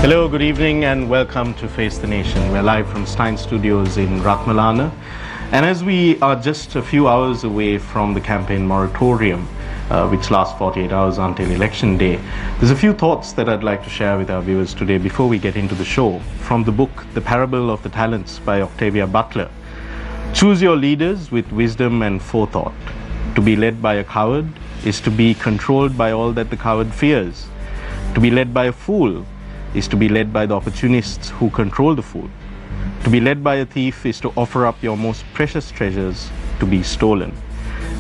Hello, good evening and welcome to Face the Nation. We're live from Stein Studios in Ratmalana. And as we are just a few hours away from the campaign moratorium, which lasts 48 hours until election day, there's a few thoughts that I'd like to share with our viewers today before we get into the show. From the book, The Parable of the Talents by Octavia Butler. Choose your leaders with wisdom and forethought. To be led by a coward is to be controlled by all that the coward fears. To be led by a fool is to be led by the opportunists who control the fool. To be led by a thief is to offer up your most precious treasures to be stolen.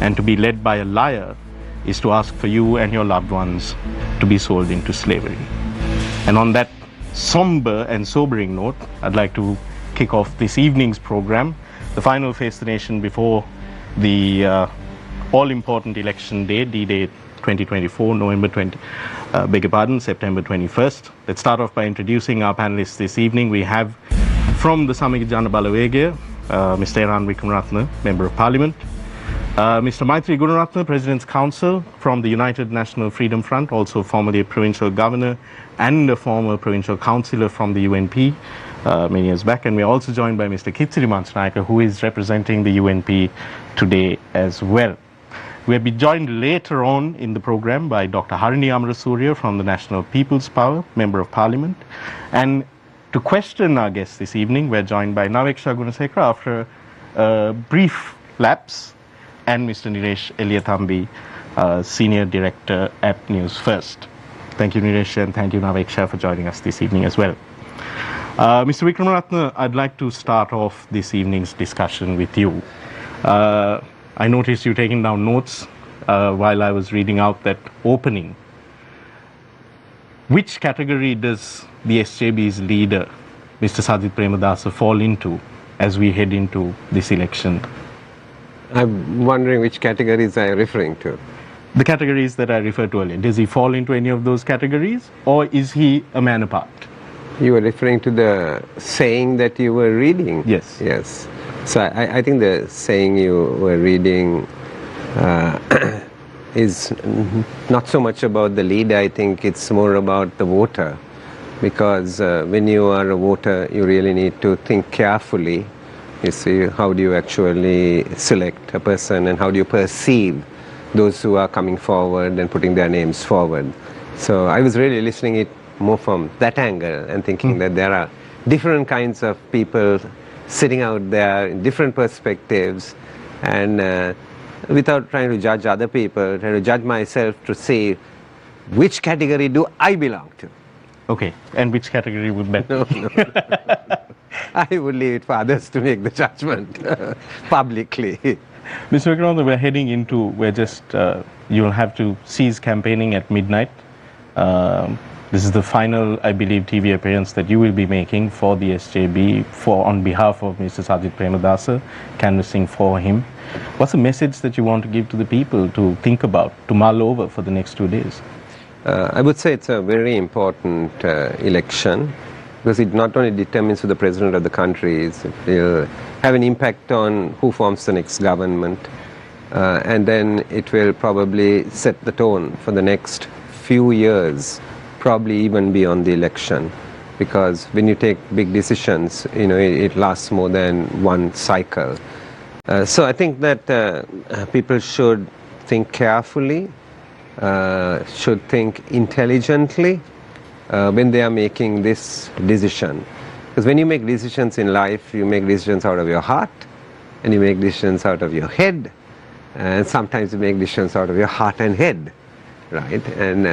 And to be led by a liar is to ask for you and your loved ones to be sold into slavery. And on that somber and sobering note, I'd like to kick off this evening's program, the final Face the Nation before the all-important election day, D-Day 2024, September 21st. Let's start off by introducing our panelists this evening. We have from the Samika Jana Balawegaya, Mr. Eran Wickramaratne, Member of Parliament, Mr. Maithri Gunaratne, President's Counsel from the United National Freedom Front, also formerly a provincial governor and a former provincial councillor from the UNP many years back. And we're also joined by Mr. Kithsiri Manchanayake, who is representing the UNP today as well. We'll be joined later on in the program by Dr. Harini Amarasuriya from the National People's Power, Member of Parliament. And to question our guests this evening, we're joined by Naveksha Gunasekara after a brief lapse, and Mr. Niresh Eliathambi, Senior Director at Newsfirst. Thank you, Niresh, and thank you, Naveksha, for joining us this evening as well. Mr. Wickramaratne, I'd like to start off this evening's discussion with you. I noticed you taking down notes while I was reading out that opening. Which category does the SJB's leader, Mr. Sajith Premadasa, fall into as we head into this election? I'm wondering which categories are you referring to? The categories that I referred to earlier. Does he fall into any of those categories, or is he a man apart? You were referring to the saying that you were reading? Yes. Yes. So I think the saying you were reading is not so much about the leader. I think it's more about the voter, because when you are a voter, you really need to think carefully. You see, how do you actually select a person, and how do you perceive those who are coming forward and putting their names forward. So I was really listening it more from that angle and thinking that there are different kinds of people sitting out there in different perspectives, and without trying to judge other people, trying to judge myself to see which category do I belong to. Okay, and which category would that be? No. I would leave it for others to make the judgment publicly. Mr. Wickramaratne, we're heading into, you'll have to cease campaigning at midnight. This is the final, I believe, TV appearance that you will be making for the SJB on behalf of Mr. Sajith Premadasa, canvassing for him. What's the message that you want to give to the people to think about, to mull over for the next 2 days? I would say it's a very important election, because it not only determines who the president of the country is, it will have an impact on who forms the next government, and then it will probably set the tone for the next few years, probably even beyond the election, because when you take big decisions, it lasts more than one cycle. So I think that people should think carefully, should think intelligently when they are making this decision. Because when you make decisions in life, you make decisions out of your heart, and you make decisions out of your head, and sometimes you make decisions out of your heart and head. Right, and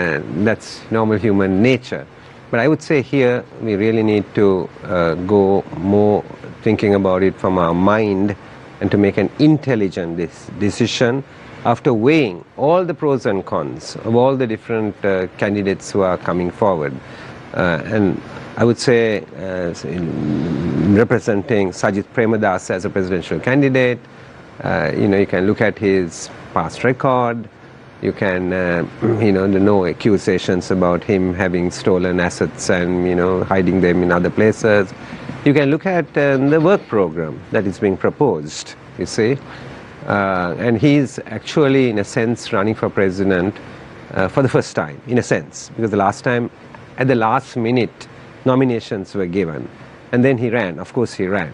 that's normal human nature. But I would say here we really need to go more thinking about it from our mind, and to make an intelligent decision after weighing all the pros and cons of all the different candidates who are coming forward. And I would say, representing Sajith Premadasa as a presidential candidate, you can look at his past record. You can, no accusations about him having stolen assets and, hiding them in other places. You can look at the work program that is being proposed, you see. And he's actually, in a sense, running for president for the first time, in a sense. Because the last time, at the last minute, nominations were given. And then he ran, of course he ran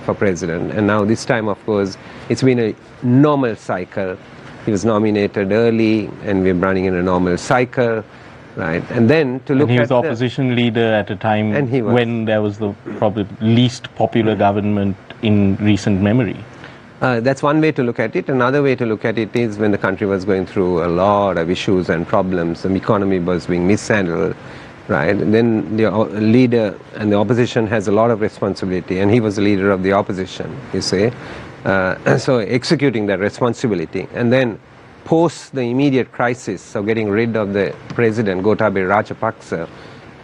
for president. And now this time, of course, it's been a normal cycle. He was nominated early and we're running in a normal cycle, right? And then to look at... And he was the opposition leader at a time when there was the probably least popular government in recent memory. That's one way to look at it. Another way to look at it is when the country was going through a lot of issues and problems, the economy was being mishandled, right? And then the leader and the opposition has a lot of responsibility, and he was the leader of the opposition, you see. So executing that responsibility, and then post the immediate crisis of getting rid of the president, Gotabaya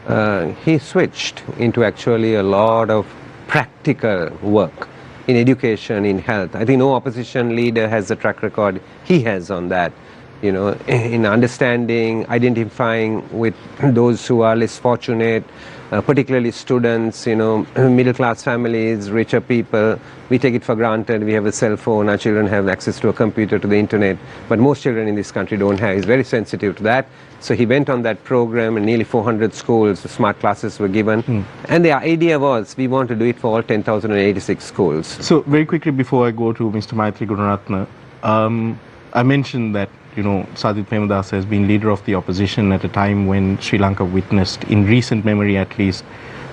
Rajapaksa, he switched into actually a lot of practical work in education, in health. I think no opposition leader has the track record he has on that, you know, in understanding, identifying with those who are less fortunate, particularly students, you know, middle class families, richer people. We take it for granted. We have a cell phone, our children have access to a computer, to the internet, but most children in this country don't have. He's very sensitive to that. So he went on that program, and nearly 400 schools, smart classes were given. And the idea was, we want to do it for all 10,086 schools. So very quickly before I go to Mr. Maithri Gunaratne, I mentioned that, you know, Sajid Premadasa has been leader of the opposition at a time when Sri Lanka witnessed, in recent memory at least,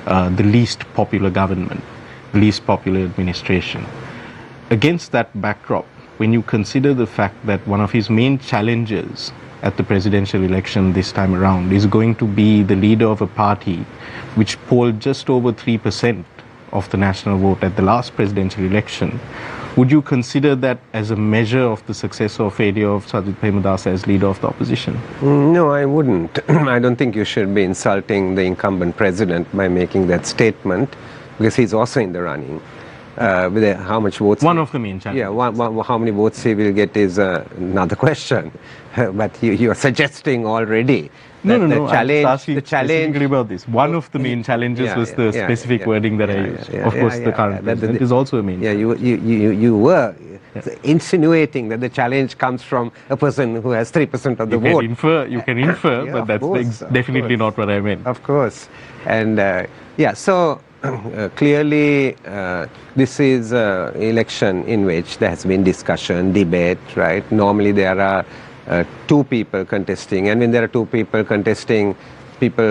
the least popular government, least popular administration. Against that backdrop, when you consider the fact that one of his main challenges at the presidential election this time around is going to be the leader of a party which polled just over 3% of the national vote at the last presidential election, would you consider that as a measure of the success or failure of Sajid Premadasa as leader of the opposition? No, I wouldn't. I don't think you should be insulting the incumbent president by making that statement, because he's also in the running. With how much votes... One of the main challenges. Yeah, how many votes he will get is another question. But you are suggesting already that no, the challenge... I was asking specifically about this. One of the main challenges was the specific wording that I used. Of course, the current president is also a main challenge. You were insinuating that the challenge comes from a person who has 3% of the vote. You can infer, but that's definitely not what I meant. Of course. And so... clearly, this is an election in which there has been discussion, debate, right? Normally there are two people contesting, and when there are two people contesting,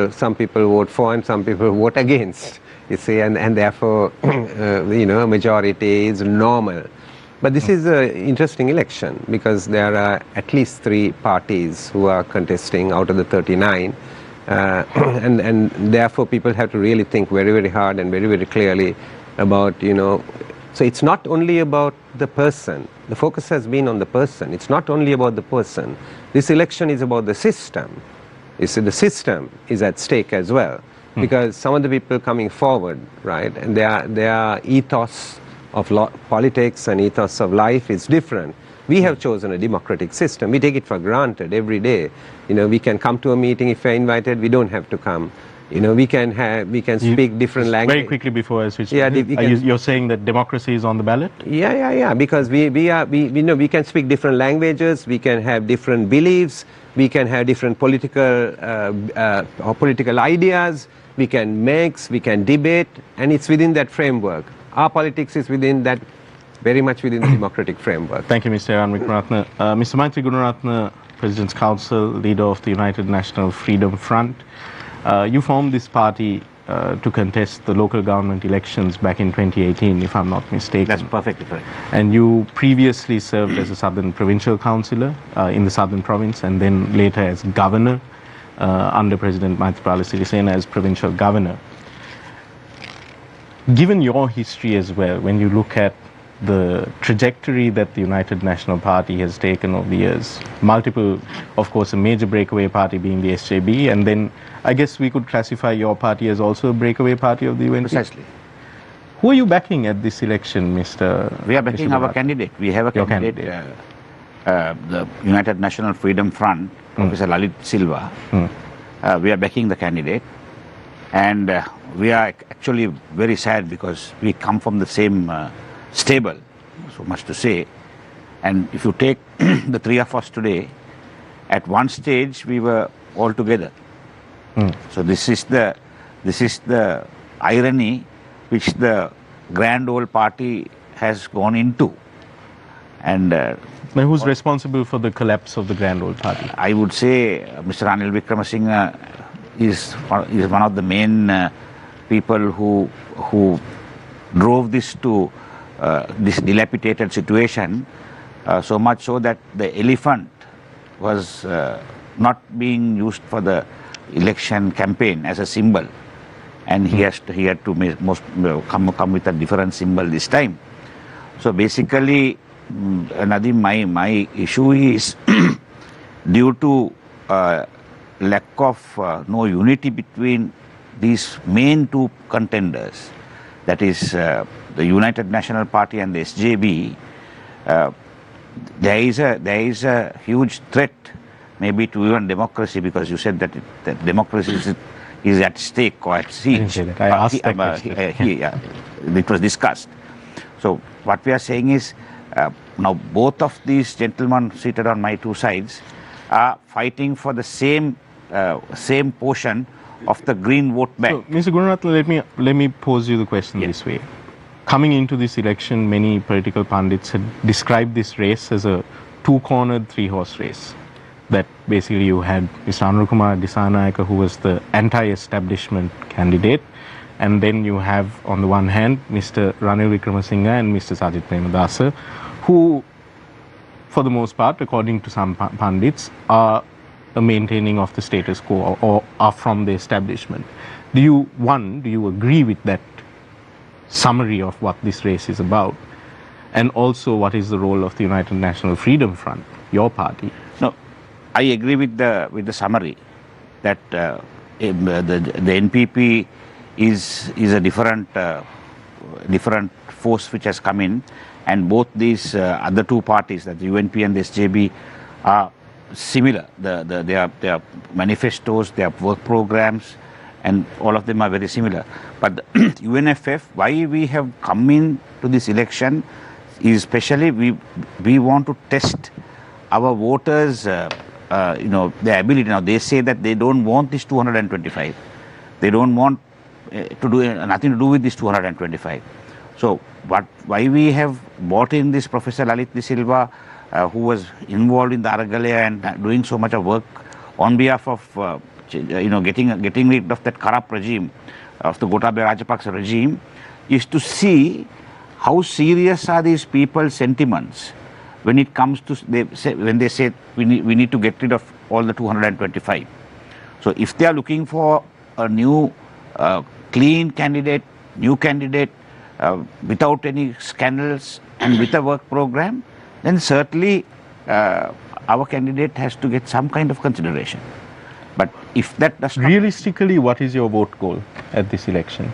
some people vote for and some people vote against, you see, and therefore, you know, a majority is normal. But this is an interesting election because there are at least 3 parties who are contesting out of the 39. And therefore people have to really think very, very hard and very, very clearly about, you know, so it's not only about the person. The focus has been on the person. It's not only about the person. This election is about the system. You see, the system is at stake as well, because some of the people coming forward, right, and their ethos of politics and ethos of life is different. We have chosen a democratic system. We take it for granted every day. You know, we can come to a meeting if we're invited. We don't have to come. You know, we can speak different languages. Very quickly before I switch. You're saying that democracy is on the ballot? Yeah. Because we know we can speak different languages. We can have different beliefs. We can have different political ideas. We can mix. We can debate, and it's within that framework. Our politics is within that. Very much within the democratic framework. Thank you, Mr. Eran Wickramaratne. Mr. Maithri Gunaratne, President's Council, leader of the United National Freedom Front. You formed this party to contest the local government elections back in 2018, if I'm not mistaken. That's perfectly correct. And you previously served as a Southern Provincial Councillor in the Southern Province, and then later as Governor under President Maithri Sirisena as Provincial Governor. Given your history as well, when you look at the trajectory that the United National Party has taken over the years, multiple, of course, a major breakaway party being the SJB, and then I guess we could classify your party as also a breakaway party of the UNFF. Precisely. Who are you backing at this election, Mr. We are backing our candidate. We have a candidate, the United National Freedom Front, Professor Lalit Silva. We are backing the candidate, and we are actually very sad because we come from the same stable, so much to say. And if you take the 3 of us today, at one stage we were all together. So this is the This is the irony which the grand old party has gone into. And now who's responsible for the collapse of the grand old party? I would say Mr. Ranil Wickramaratne is one of the main people who drove this to this dilapidated situation, so much so that the elephant was not being used for the election campaign as a symbol, and he had to come with a different symbol this time. So basically, Nadim, my issue is due to lack of no unity between these main two contenders, that is the United National Party and the SJB. There is a huge threat, maybe to even democracy, because you said that democracy is at stake or at siege. I asked that question. It was discussed. So what we are saying is, now both of these gentlemen seated on my two sides are fighting for the same portion of the green vote bank. So, Mr. Gunaratne, let me pose you the question this way. Coming into this election, many political pundits had described this race as a two-cornered, three-horse race. That basically you had Mr. Amarasuriya Dissanayake, who was the anti-establishment candidate, and then you have, on the one hand, Mr. Ranil Wickramaratne and Mr. Sajith Premadasa, who, for the most part, according to some pundits, are a maintaining of the status quo or are from the establishment. Do you agree with that summary of what this race is about? And also, what is the role of the United National Freedom Front, your party? No, I agree with the summary that the NPP is a different force which has come in, and both these other two parties, that the UNP and the SJB, are similar. Their manifestos, their work programs, and all of them are very similar. But the UNFF, why we have come in to this election is especially we want to test our voters, their ability. Now they say that they don't want this 225. They don't want to do nothing to do with this 225. So why we have brought in this Professor Lalit De Silva, who was involved in the Aragalaya and doing so much of work on behalf of getting rid of that corrupt regime, of the Gotabaya Rajapaksa regime, is to see how serious are these people's sentiments when it comes to when they say we need to get rid of all the 225. So if they are looking for a new clean candidate, new candidate, without any scandals and with a work program, then certainly our candidate has to get some kind of consideration. But if that does not... Realistically, what is your vote goal at this election?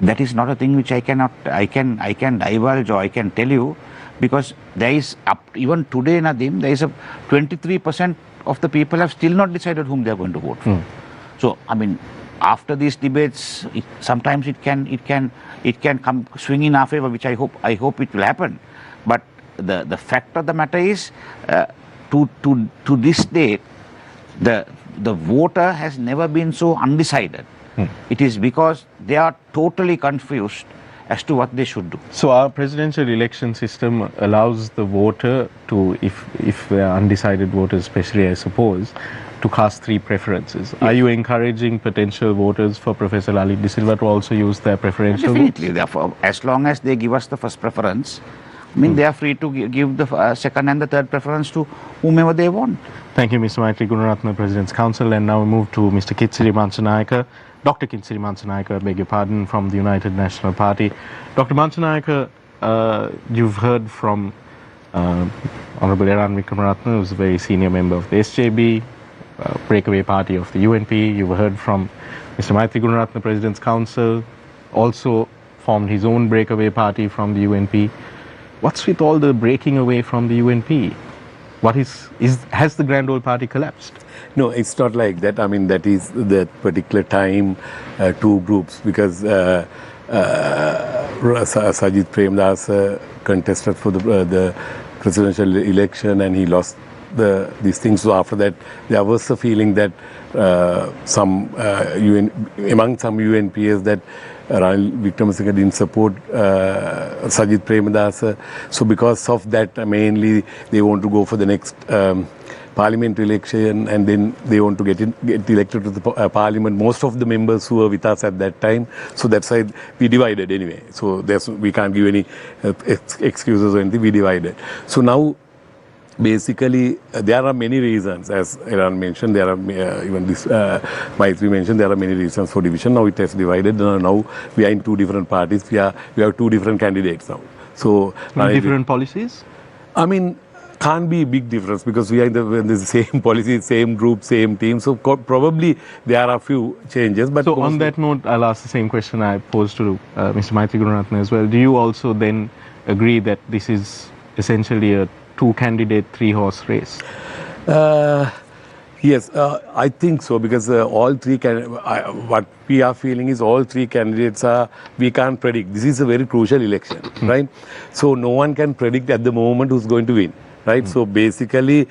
That is not a thing which I can divulge or I can tell you, because there is, even today, Nadim, there is a 23% of the people have still not decided whom they are going to vote for. So, I mean, after these debates, sometimes it can come swing in our favor, which I hope it will happen. But the fact of the matter is, to this date, the voter has never been so undecided. It is because they are totally confused as to what they should do. So our presidential election system allows the voter to, if they are undecided voters especially, I suppose, to cast three preferences. Yes. Are you encouraging potential voters for Professor Lalit De Silva to also use their preferential Definitely. Therefore, as long as they give us the first preference, I mean, they are free to give the second and the third preference to whomever they want. Thank you, Mr. Maithri Gunaratne, President's Counsel. And now we move to Mr. Kithsiri Manchanayake, Dr. Kithsiri Manchanayake, I beg your pardon, from the United National Party. Dr. Manchanayake, you've heard from Honorable Eran Wickramaratne, who's a very senior member of the SJB, Breakaway Party of the UNP. You've heard from Mr. Maithri Gunaratne, President's Counsel, also formed his own Breakaway Party from the UNP. What's with all the breaking away from the UNP? Has the Grand Old Party collapsed? No, it's not like that. I mean, that is that particular time, two groups, because Sajith Premadasa contested for the presidential election and he lost these things. So after that, there was a feeling that among some UNPs that Ranil Wickramaratne didn't support Sajith Premadasa. So because of that, mainly they want to go for the next parliament election, and then they want to get elected to the parliament. Most of the members who were with us at that time, so that's why we divided anyway. So we can't give any excuses or anything. We divided. So now, basically, there are many reasons, as Eran mentioned. There are even this Maithri mentioned. There are many reasons for division. Now it has divided. Now we are in two different parties. We have two different candidates now. So different policies. I mean, can't be a big difference because we are in the same policy, same group, same team. So probably there are a few changes. But so on that note, I'll ask the same question I posed to Mr. Maithri Gunaratne as well. Do you also then agree that this is essentially a two-candidate, three-horse race? Yes, I think so, because all three what we are feeling is all three candidates we can't predict. This is a very crucial election, right? So no one can predict at the moment who's going to win, right? So basically,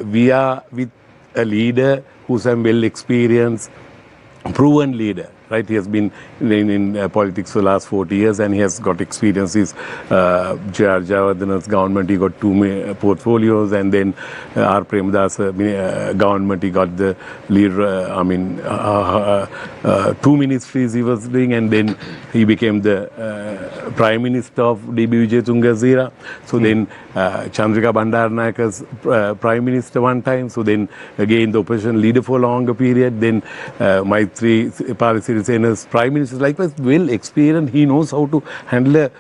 we are with a leader who's a well-experienced, proven leader. Right, he has been in politics for the last 40 years, and he has got experiences. J.R. Jayawardena's government, he got two portfolios, and then R. Premadasa government, he got the leader. 2 ministries he was doing, and then he became the Prime Minister of D.B. Vijaytunga. So then Chandrika Bandaranaike's Prime Minister one time. So then again the opposition leader for a longer period. Then Maithri Sirsa's Prime Minister, likewise well experienced. He knows how to handle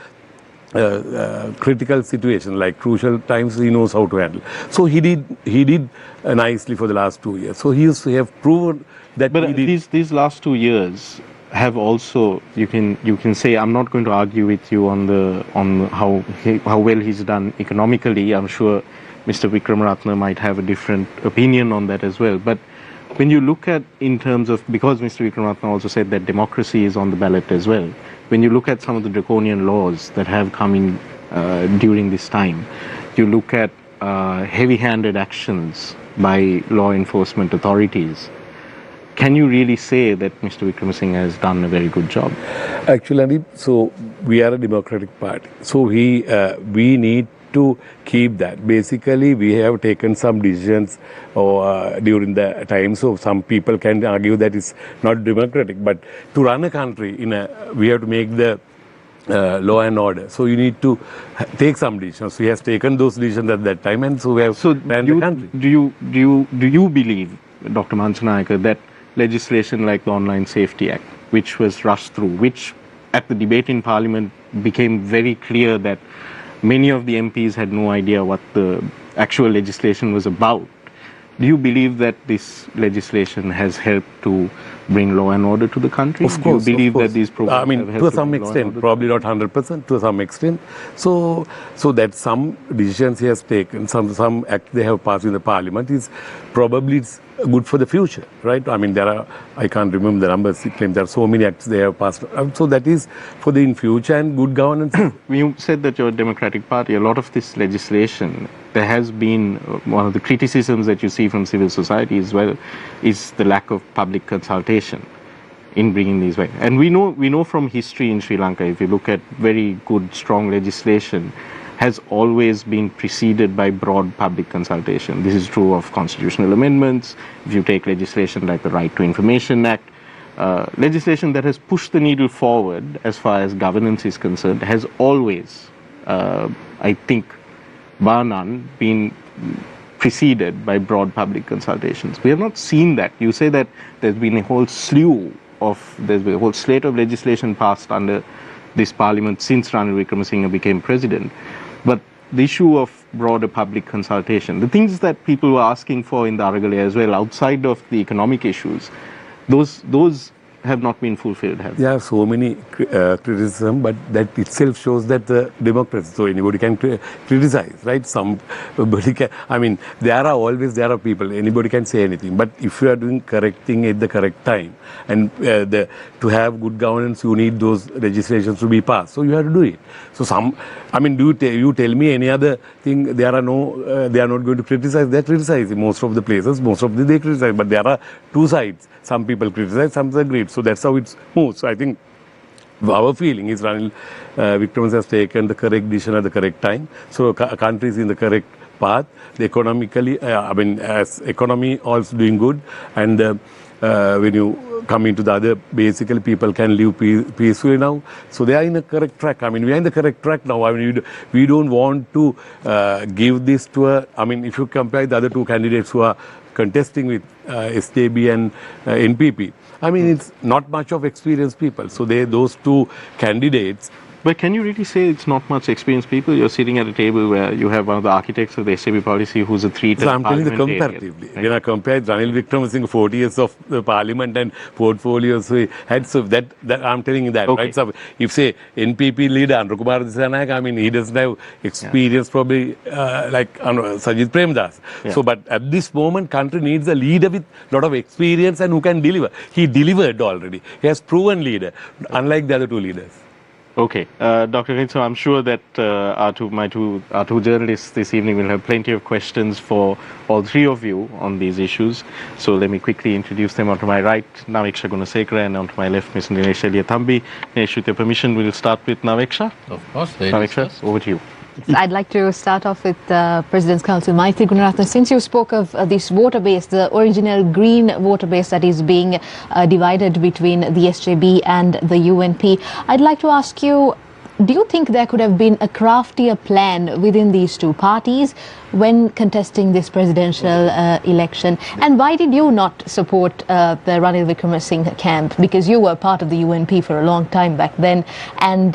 a critical situation, like crucial times. He knows how to handle. So he did nicely for the last 2 years. So he used to have proven that. But these last 2 years have also, you can say, I'm not going to argue with you on how well he's done economically. I'm sure Mr. Wickramaratne might have a different opinion on that as well. But when you look at, in terms of, because Mr. Wickramaratne also said that democracy is on the ballot as well, when you look at some of the draconian laws that have come in during this time, you look at heavy-handed actions by law enforcement authorities, can you really say that Mr. Wickramaratne has done a very good job? Actually, so we are a democratic party. So we need to keep that. Basically, we have taken some decisions during the time. So some people can argue that it's not democratic. But to run a country, we have to make the law and order. So you need to take some decisions. He has taken those decisions at that time, and so we have ran the country. Do you believe, Dr. Manchanayake, that legislation like the Online Safety Act, which was rushed through, which at the debate in Parliament became very clear that many of the MPs had no idea what the actual legislation was about. Do you believe that this legislation has helped to bring law and order to the country? Of course. Do you believe that these programs have helped to some extent, probably not 100%, to some extent. So that some decisions he has taken, some act they have passed in the Parliament is probably good for the future, right? I mean, I can't remember the numbers. There are so many acts they have passed. So that is for the in future and good governance. You said that you're a Democratic Party. A lot of this legislation, there has been one of the criticisms that you see from civil society as well, is the lack of public consultation in bringing these back. And we know from history in Sri Lanka, if you look at very good, strong legislation, has always been preceded by broad public consultation. This is true of constitutional amendments. If you take legislation like the Right to Information Act, legislation that has pushed the needle forward as far as governance is concerned has always, I think, bar none, been preceded by broad public consultations. We have not seen that. You say that there's been a whole slate of legislation passed under this parliament since Ranil Wickramaratne became president. But the issue of broader public consultation, the things that people were asking for in the Aragale as well, outside of the economic issues, those have not been fulfilled? There are so many criticism, but that itself shows that the democracy. So anybody can criticize, right? Somebody can. I mean, there are people. Anybody can say anything. But if you are doing correct thing at the correct time, and to have good governance, you need those legislations to be passed. So you have to do it. So you tell me any other thing? They are not going to criticize. They are criticizing most of the places. They criticize. But there are two sides. Some people criticize, some agree. So that's how it moves. So I think our feeling is Ranil Wickramasinge has taken the correct decision at the correct time. So country is in the correct path. The economically, as economy also doing good, and when you come into the other, basically people can live peacefully now. So they are in the correct track. I mean, we are in the correct track now. I mean, we don't want to give this to if you compare the other two candidates who are contesting with SJB and NPP, I mean, it's not much of experienced people. So those two candidates. But can you really say it's not much experienced people? You're sitting at a table where you have one of the architects of the SJB policy who's a three-term So I'm telling you comparatively. Right? When I compare Ranil Wickramasinge 40 years of the parliament and portfolios he had, so that I'm telling you that, right? So if say NPP leader Gunaratne, I mean, he doesn't have experience probably like Sajid Premdas. Yeah. So, but at this moment, country needs a leader with a lot of experience and who can deliver. He delivered already. He has proven leader, unlike the other two leaders. Okay, Dr. Kithsiri, I'm sure that our two journalists this evening will have plenty of questions for all three of you on these issues. So let me quickly introduce them. Onto my right, Naveksha Gunasekara, and onto my left, Ms. Nilesh Thambi. Nilesh, with your permission, we'll start with Naveksha. Of course. Naveksha, over to you. I'd like to start off with President's Council, Maithri Gunaratne. Since you spoke of this voter base, the original green voter base that is being divided between the SJB and the UNP, I'd like to ask you, do you think there could have been a craftier plan within these two parties when contesting this presidential election? And why did you not support the Ranil Wickramasinge camp? Because you were part of the UNP for a long time back then, and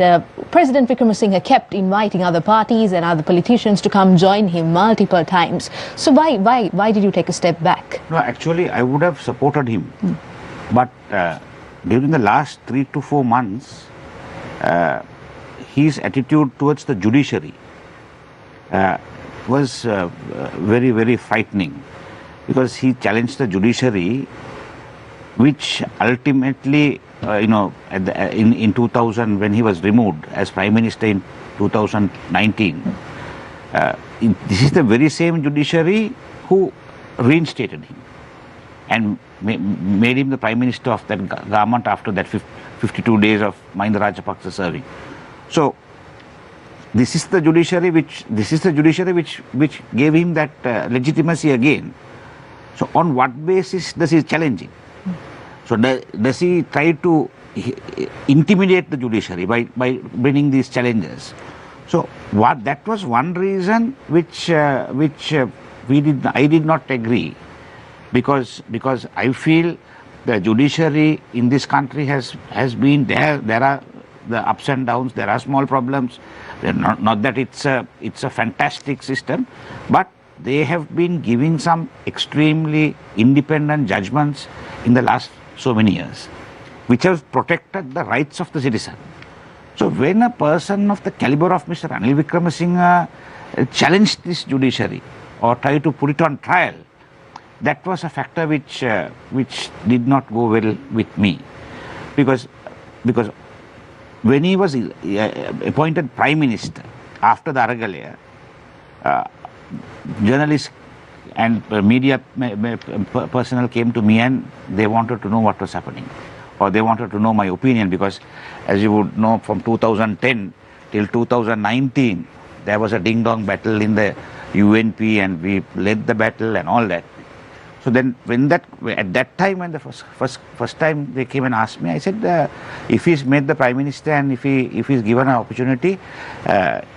President Wickramasinge kept inviting other parties and other politicians to come join him multiple times. So why did you take a step back? No, actually, I would have supported him. But during the last 3 to 4 months, his attitude towards the judiciary was very, very frightening, because he challenged the judiciary, which ultimately, in 2000, when he was removed as Prime Minister in 2019, this is the very same judiciary who reinstated him and made him the Prime Minister of that government after that 52 days of Mahinda Rajapaksa serving. So this is the judiciary which gave him that legitimacy again. So on what basis does he challenge it? So does he try to intimidate the judiciary by bringing these challenges? So that was one reason which I did not agree, because I feel the judiciary in this country has been there are the ups and downs, there are small problems. Not that it's a fantastic system, but they have been giving some extremely independent judgments in the last so many years, which have protected the rights of the citizen. So when a person of the caliber of Mr. Ranil Wickramasinge challenged this judiciary or tried to put it on trial, that was a factor which did not go well with me, because when he was appointed Prime Minister after the Aragalaya, journalists and media personnel came to me and they wanted to know what was happening, or they wanted to know my opinion, because as you would know, from 2010 till 2019 there was a ding-dong battle in the UNP and we led the battle and all that. So then at that time when the first time they came and asked me, I said, if he's made the Prime Minister and if he's given an opportunity,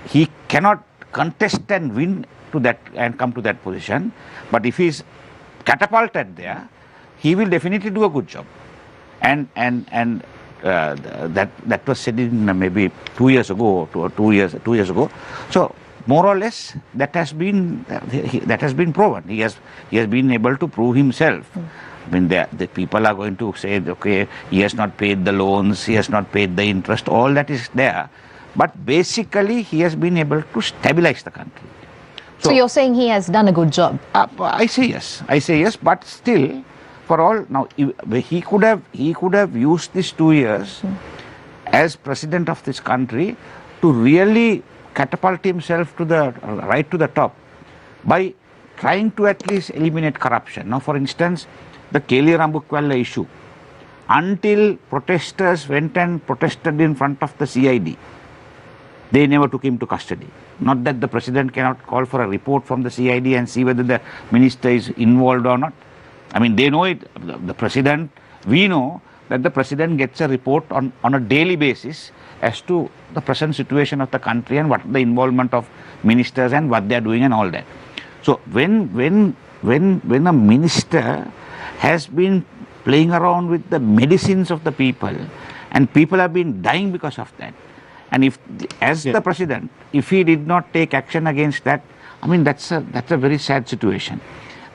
he cannot contest and win to that and come to that position. But if he's catapulted there, he will definitely do a good job. And that was said in maybe 2 years ago or 2 years ago. So more or less that has been proven. He has been able to prove himself. I mean, the people are going to say, okay, he has not paid the loans, he has not paid the interest, all that is there. But basically, he has been able to stabilize the country. So you're saying he has done a good job? I say yes. I say yes, but still, for all, now, he could have used these 2 years as president of this country to really catapult himself to the right to the top by trying to at least eliminate corruption. Now, for instance, the Keli Rambukwalla issue, until protesters went and protested in front of the CID, they never took him to custody. Not that the president cannot call for a report from the CID and see whether the minister is involved or not. I mean, they know it. The president, we know that the president gets a report on a daily basis as to the present situation of the country and what the involvement of ministers and what they are doing and all that. So when a minister has been playing around with the medicines of the people and people have been dying because of that, and if, as the president, if he did not take action against that, I mean, that's a very sad situation.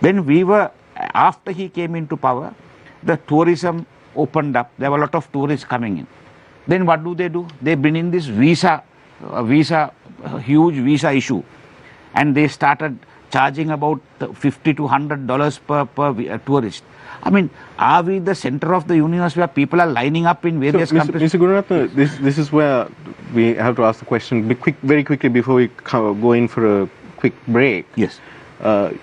When after he came into power, the tourism opened up. There were a lot of tourists coming in. Then what do? They bring in this huge visa issue, and they started charging about $50 to $100 per tourist. I mean, are we the center of the universe where people are lining up in various countries? Mr. Gunaratne, this is where we have to ask the question very quickly before we go in for a quick break. Yes.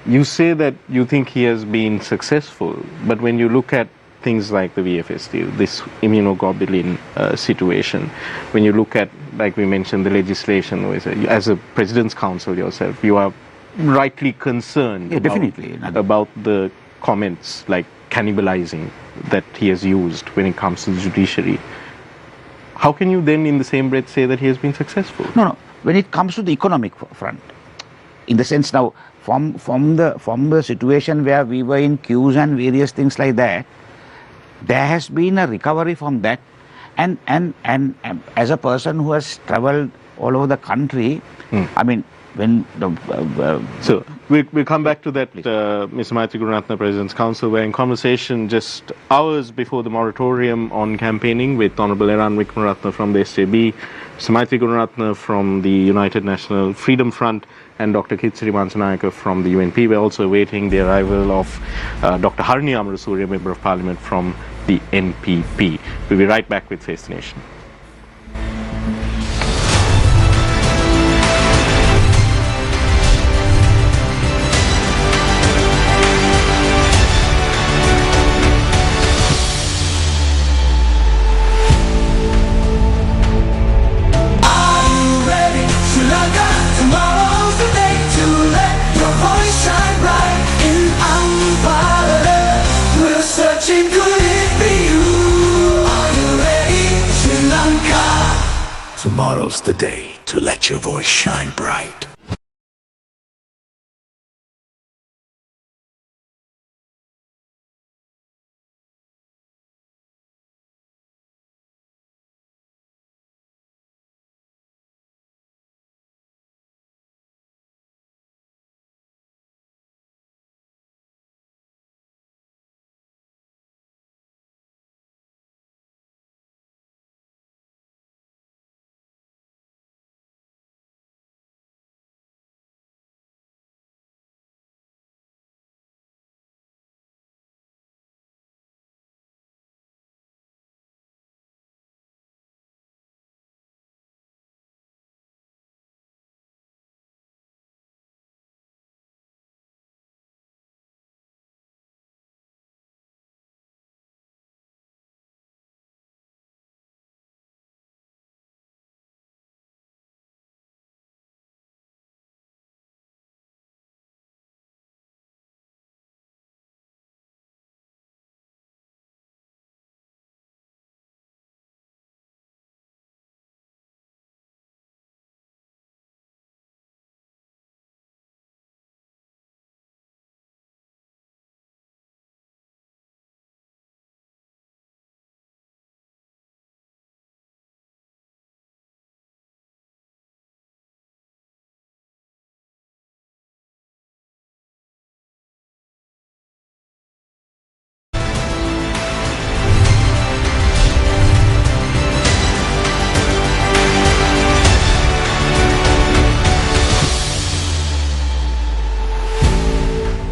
You say that you think he has been successful, but when you look at things like the VFS deal, this immunoglobulin situation, when you look at, like we mentioned, the legislation, as a President's Counsel yourself, you are rightly concerned about the comments like cannibalizing that he has used when it comes to the judiciary. How can you then in the same breath say that he has been successful? No. When it comes to the economic front, in the sense now, from the situation where we were in queues and various things like that, there has been a recovery from that. And as a person who has traveled all over the country, I mean, when so we'll come back to that, Mr. Maithri Gunaratne, President's Counsel. We're in conversation just hours before the moratorium on campaigning with Honorable Eran Wickramaratne from the SJB, Mr. Maithri Gunaratne from the United National Freedom Front, and Dr. Kithsiri Manchanayake from the UNP. We're also awaiting the arrival of Dr. Harini Amarasuriya, Member of Parliament from the NPP. We'll be right back with Face the Nation. Tomorrow's the day to let your voice shine bright.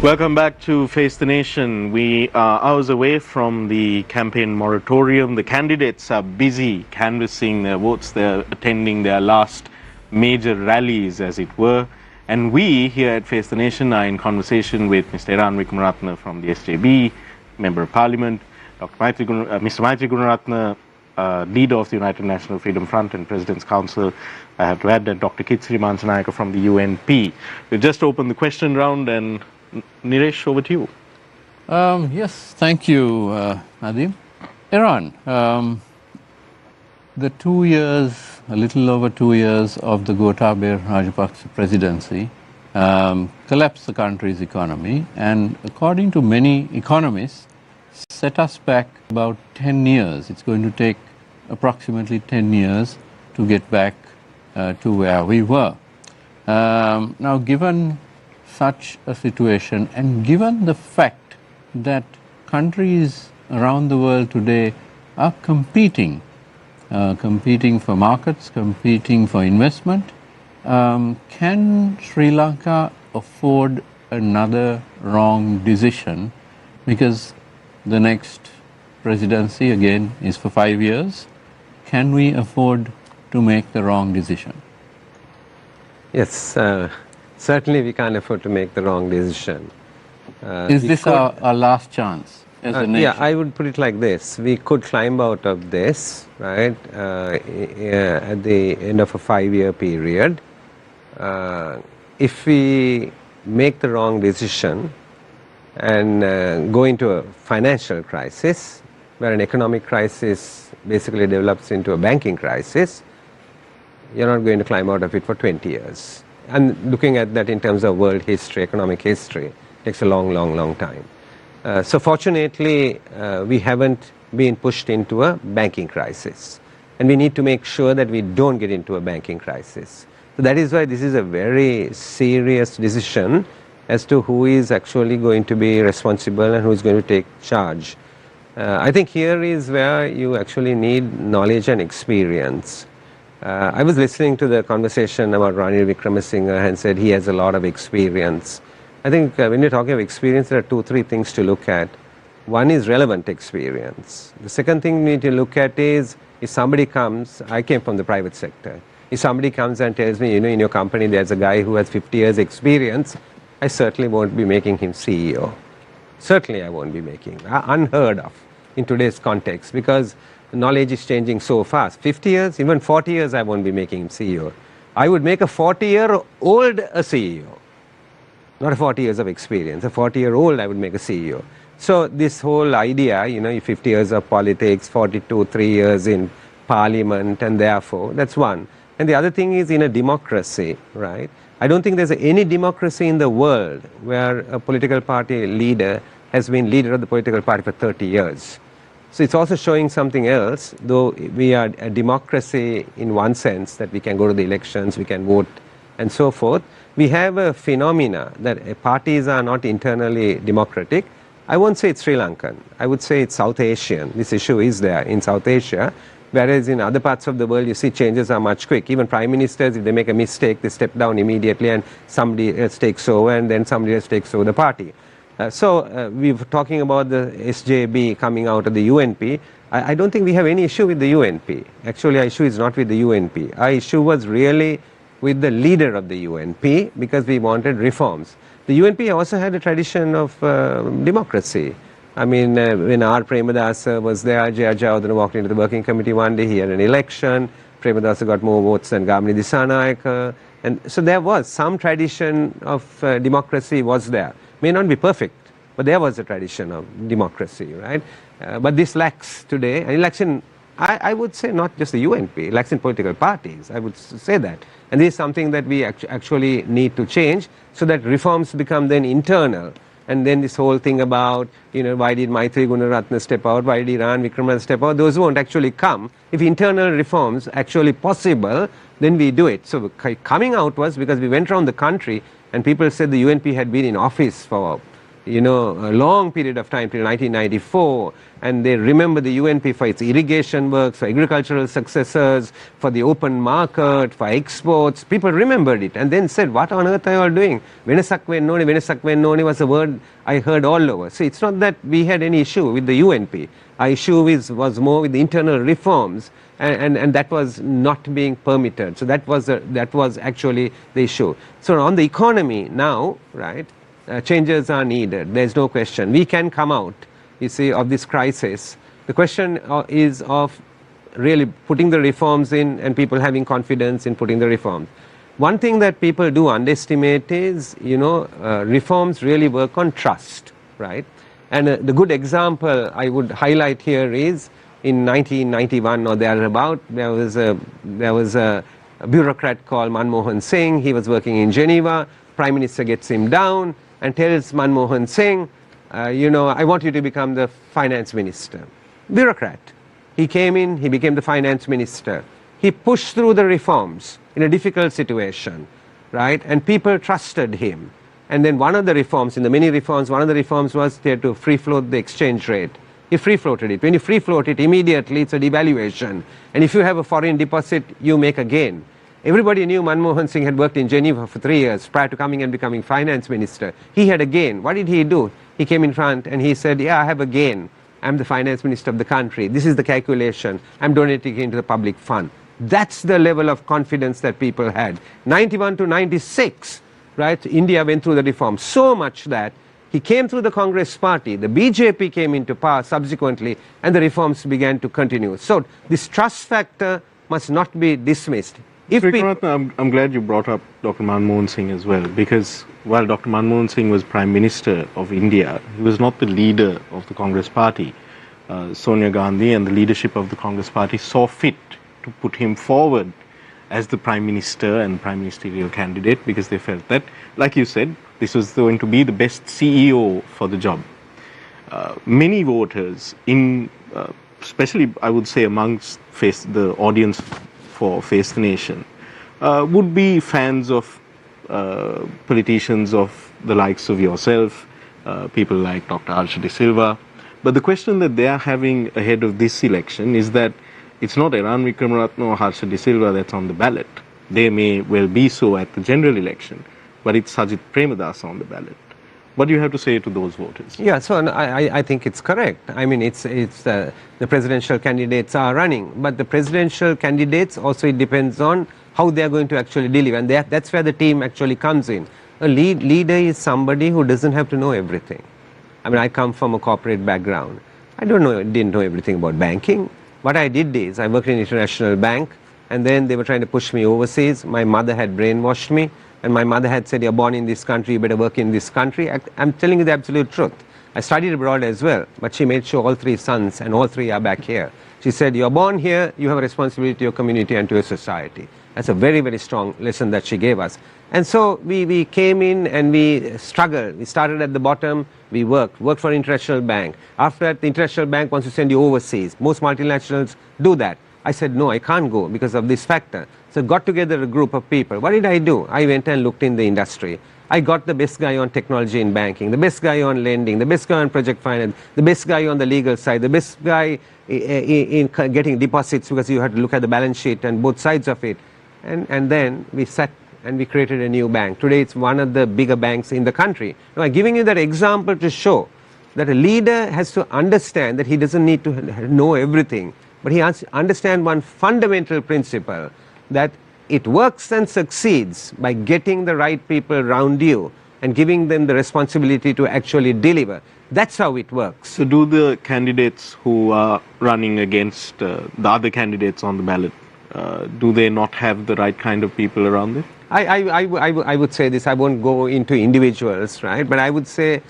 Welcome back to Face the Nation. We are hours away from the campaign moratorium. The candidates are busy canvassing their votes. They're attending their last major rallies, as it were. And we here at Face the Nation are in conversation with Mr. Eran Wickramaratne from the SJB, Member of Parliament, Mr. Maithri Gunaratne, leader of the United National Freedom Front and President's Council. I have to add that Dr. Kithsiri Manchanayake from the UNP. We've just opened the question round, and Niresh, over to you. Yes, thank you, Nadim. Eran, the 2 years, a little over 2 years of the Gotabaya Rajapaksa presidency collapsed the country's economy, and according to many economists, set us back about 10 years. It's going to take approximately 10 years to get back to where we were. Now, given such a situation, and given the fact that countries around the world today are competing for markets, competing for investment, can Sri Lanka afford another wrong decision? Because the next presidency again is for 5 years. Can we afford to make the wrong decision? Yes, certainly we can't afford to make the wrong decision. Is this our last chance as a nation? Yeah, I would put it like this. We could climb out of this, right, at the end of a 5-year period. If we make the wrong decision and go into a financial crisis, where an economic crisis basically develops into a banking crisis, you're not going to climb out of it for 20 years. And looking at that in terms of world history, economic history, takes a long, long, long time. So fortunately, we haven't been pushed into a banking crisis. And we need to make sure that we don't get into a banking crisis. So that is why this is a very serious decision as to who is actually going to be responsible and who is going to take charge. I think here is where you actually need knowledge and experience. I was listening to the conversation about Ranil Wickramaratne and said he has a lot of experience. I think when you're talking of experience, there are 2-3 things to look at. One is relevant experience. The second thing we need to look at is if somebody comes, I came from the private sector, if somebody comes and tells me, you know, in your company there's a guy who has 50 years experience, I certainly won't be making him CEO. Certainly I won't be making, unheard of in today's context, because knowledge is changing so fast. 50 years, even 40 years, I won't be making him CEO. I would make a 40-year-old a CEO, not a 40 years of experience. A 40-year-old, I would make a CEO. So this whole idea, you know, 50 years of politics, 3 years in parliament, and therefore, that's one. And the other thing is in a democracy, right? I don't think there's any democracy in the world where a political party leader has been leader of the political party for 30 years. So it's also showing something else, though we are a democracy in one sense, that we can go to the elections, we can vote and so forth. We have a phenomena that parties are not internally democratic. I won't say it's Sri Lankan, I would say it's South Asian. This issue is there in South Asia, whereas in other parts of the world you see changes are much quick. Even prime ministers, if they make a mistake, they step down immediately and somebody else takes over and then somebody else takes over the party. So we were talking about the SJB coming out of the UNP. I don't think we have any issue with the UNP. Actually, our issue is not with the UNP. Our issue was really with the leader of the UNP because we wanted reforms. The UNP also had a tradition of democracy. I mean, when R. Premadasa was there, Jaya Jayawardena walked into the working committee one day, he had an election. Premadasa got more votes than Gamini Disanayake. And so there was some tradition of democracy was there. May not be perfect, but there was a tradition of democracy, right? But this lacks today. An election, I would say not just the UNP, it lacks in political parties. I would say that. And this is something that we actually need to change so that reforms become then internal. And then this whole thing about, you know, why did Maithri Gunaratne step out? Why did Eran Wickramaratne step out? Those won't actually come. If internal reforms actually possible, then we do it. So coming out was because we went around the country and people said the UNP had been in office for a long period of time till 1994, and they remember the UNP for its irrigation works, for agricultural successors, for the open market, for exports. People remembered it and then said, what on earth are you all doing? Venasak Venoni was a word I heard all over. So it's not that we had any issue with the UNP. Our issue was more with the internal reforms, and that was not being permitted. So that was actually the issue. So on the economy now, right, changes are needed. There's no question. We can come out, you see, of this crisis. The question is of really putting the reforms in and people having confidence in putting the reforms. One thing that people do underestimate is, reforms really work on trust, right? And the good example I would highlight here is in 1991 or thereabout, there was a bureaucrat called Manm Singh. He was working in Geneva. Prime Minister gets him down and tells Manm Singh, I want you to become the finance minister. Bureaucrat. He came in, he became the finance minister. He pushed through the reforms in a difficult situation, right? And people trusted him. And then one of the reforms, in the many reforms, one of the reforms was there to free float the exchange rate. He free floated it. When you free float it, immediately it's a devaluation. And if you have a foreign deposit, you make a gain. Everybody knew Manm Singh had worked in Geneva for 3 years prior to coming and becoming finance minister. He had a gain. What did he do? He came in front and he said, I have a gain. I'm the finance minister of the country. This is the calculation. I'm donating it into the public fund. That's the level of confidence that people had. 91 to 96, right? India went through the reform so much that he came through the Congress party, the BJP came into power subsequently, and the reforms began to continue. So this trust factor must not be dismissed. I'm glad you brought up Dr. Manm Singh as well, because while Dr. Manm Singh was Prime Minister of India, he was not the leader of the Congress party. Sonia Gandhi and the leadership of the Congress party saw fit to put him forward as the Prime Minister and Prime Ministerial candidate because they felt that, like you said, this was going to be the best CEO for the job. Many voters, especially I would say amongst the audience for Face the Nation, would be fans of politicians of the likes of yourself, people like Dr. Harsha De Silva. But the question that they are having ahead of this election is that it's not Eran Wickramaratne or Harsha De Silva that's on the ballot. They may well be so at the general election, but it's Sajid Premadasa on the ballot. What do you have to say to those voters? Yeah, so I think it's correct. I mean, it's the presidential candidates are running, but the presidential candidates also, it depends on how they are going to actually deliver, and that's where the team actually comes in. A leader is somebody who doesn't have to know everything. I mean, I come from a corporate background. Didn't know everything about banking. What I did is I worked in an international bank, and then they were trying to push me overseas. My mother had brainwashed me. And my mother had said, you're born in this country, you better work in this country. I'm telling you the absolute truth. I studied abroad as well, but she made sure all 3 sons and all 3 are back here. She said, you're born here, you have a responsibility to your community and to your society. That's a very, very strong lesson that she gave us. And so we came in and we struggled. We started at the bottom, we worked for an international bank. After that, the international bank wants to send you overseas. Most multinationals do that. I said, no, I can't go because of this factor. So got together a group of people. What did I do? I went and looked in the industry. I got the best guy on technology in banking, the best guy on lending, the best guy on project finance, the best guy on the legal side, the best guy in getting deposits because you had to look at the balance sheet and both sides of it. And then we sat and we created a new bank. Today it's one of the bigger banks in the country. Now, I'm giving you that example to show that a leader has to understand that he doesn't need to know everything. But he has to understand one fundamental principle, that it works and succeeds by getting the right people around you and giving them the responsibility to actually deliver. That's how it works. So do the candidates who are running against the other candidates on the ballot, do they not have the right kind of people around them? I would say this, I won't go into individuals, right? But I would say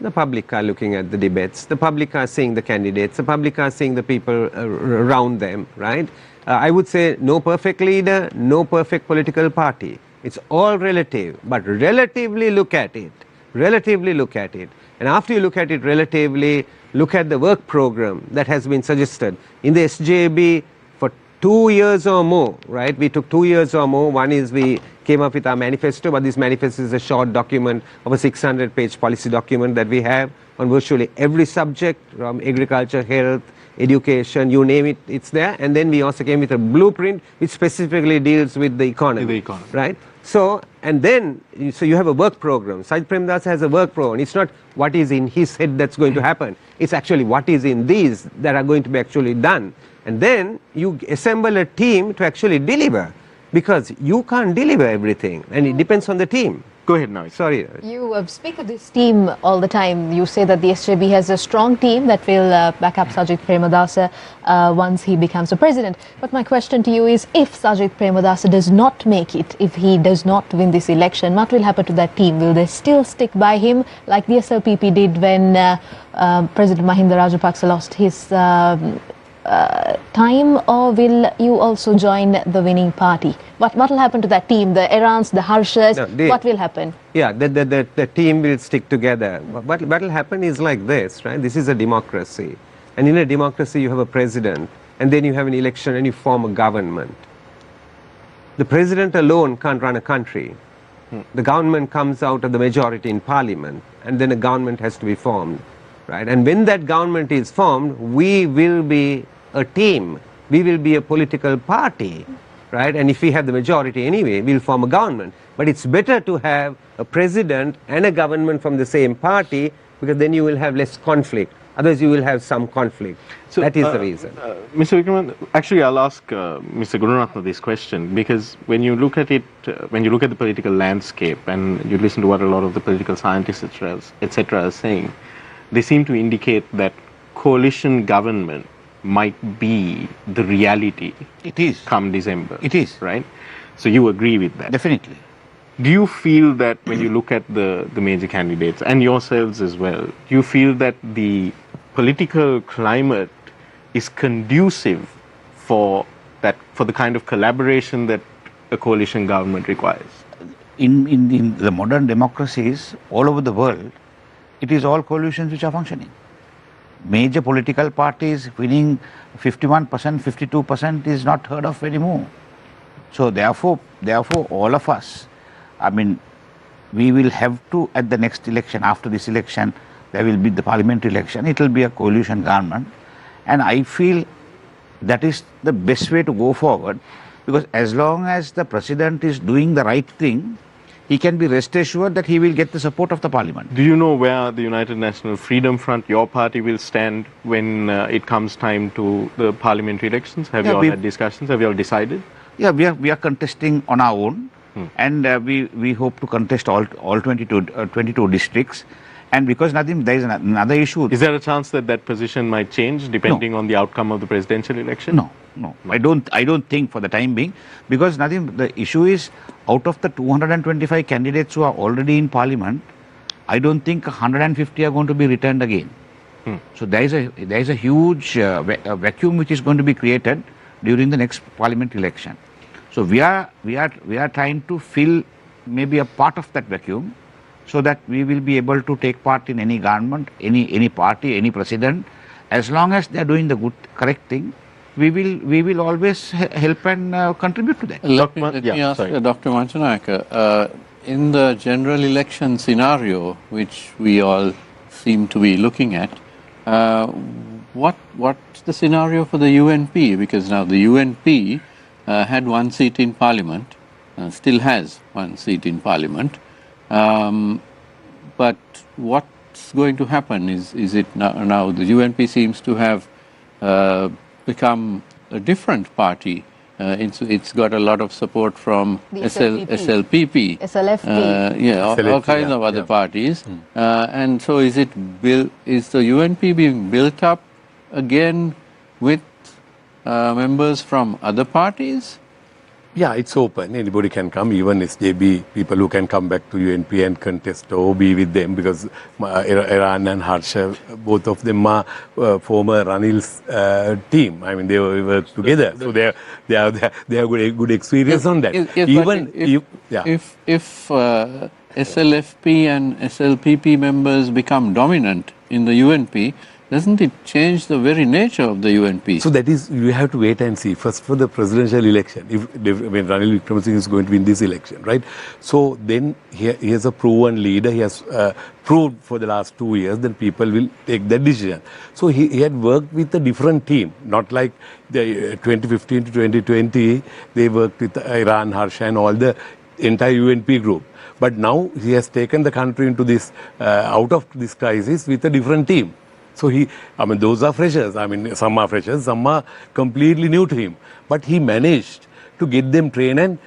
the public are looking at the debates, the public are seeing the candidates, the public are seeing the people around them, right? I would say no perfect leader, no perfect political party. It's all relative, but relatively look at it. Relatively look at it. And after you look at it relatively, look at the work program that has been suggested. In the SJB, for 2 years or more, right? We took 2 years or more. One is we came up with our manifesto, but this manifesto is a short document of a 600-page policy document that we have on virtually every subject, from agriculture, health, education, you name it, it's there. And then we also came with a blueprint which specifically deals with the economy. Right? So, and then, so you have a work program. Sajid Premdas has a work program. It's not what is in his head that's going to happen. It's actually what is in these that are going to be actually done. And then you assemble a team to actually deliver, because you can't deliver everything, and it depends on the team. Go ahead now. Sorry. You speak of this team all the time. You say that the SJB has a strong team that will back up Sajid Premadasa once he becomes the president. But my question to you is, if Sajid Premadasa does not make it, if he does not win this election, what will happen to that team? Will they still stick by him like the SLPP did when President Mahinda Rajapaksa lost his time, or will you also join the winning party? What will happen to that team, the Erans, the Harshas? No, what will happen? Yeah, the team will stick together. What will happen is like this, right? This is a democracy. And in a democracy, you have a president, and then you have an election and you form a government. The president alone can't run a country. The government comes out of the majority in parliament, and then a government has to be formed, right? And when that government is formed, we will be a team. We will be a political party, right? And if we have the majority anyway, we'll form a government. But it's better to have a president and a government from the same party, because then you will have less conflict. Otherwise, you will have some conflict. So, that is the reason. Mr. Wickramaratne, actually, I'll ask Mr. Gunaratne this question, because when you look at it, when you look at the political landscape and you listen to what a lot of the political scientists, etc., are saying, they seem to indicate that coalition government might be the reality. It is. Come December. It is. Right? So you agree with that? Definitely. Do you feel that when you look at the major candidates, and yourselves as well, do you feel that the political climate is conducive for the kind of collaboration that a coalition government requires? In the modern democracies all over the world, it is all coalitions which are functioning. Major political parties winning 51%, 52% is not heard of anymore. So therefore all of us, I mean, we will have to, at the next election, after this election, there will be the parliamentary election, it will be a coalition government. And I feel that is the best way to go forward, because as long as the president is doing the right thing, he can be rest assured that he will get the support of the parliament. Do you know where the United National Freedom Front, your party, will stand when it comes time to the parliamentary elections? Have you all had discussions? Have you all decided? Yeah, we are contesting on our own, and we hope to contest all 22 districts. And because Nadim, there is another issue. Is there a chance that position might change depending on the outcome of the presidential election? No. I don't think for the time being, because Nadim, the issue is, out of the 225 candidates who are already in parliament, I don't think 150 are going to be returned again. So there is a huge vacuum which is going to be created during the next parliament election. So we are trying to fill maybe a part of that vacuum, so that we will be able to take part in any government, any party, any president. As long as they are doing the correct thing, we will always help and contribute to that. Let me ask Dr. Manchanayake, in the general election scenario, which we all seem to be looking at, what's the scenario for the UNP? Because now the UNP had one seat in parliament, still has one seat in parliament. But what's going to happen? Is it now the UNP seems to have become a different party. It's got a lot of support from SLPP, SLFP, all kinds of other parties. And so is the UNP being built up again with members from other parties? Yeah, it's open. Anybody can come, even SJB people who can come back to UNP and contest or be with them, because Eran and Harsha, both of them are former Ranil's team. I mean, they work together, so they have good experience on that. If SLFP and SLPP members become dominant in the UNP, doesn't it change the very nature of the UNP? So that is, you have to wait and see. First, for the presidential election, when Ranil Wickramasinhe is going to win this election, right? So then he is a proven leader. He has proved for the last 2 years that people will take that decision. So he had worked with a different team, not like the 2015 to 2020. They worked with Eran, Harsha, and all the entire UNP group. But now he has taken the country into this out of this crisis with a different team. So those are freshers. Some are freshers, some are completely new to him. But he managed to get them trained and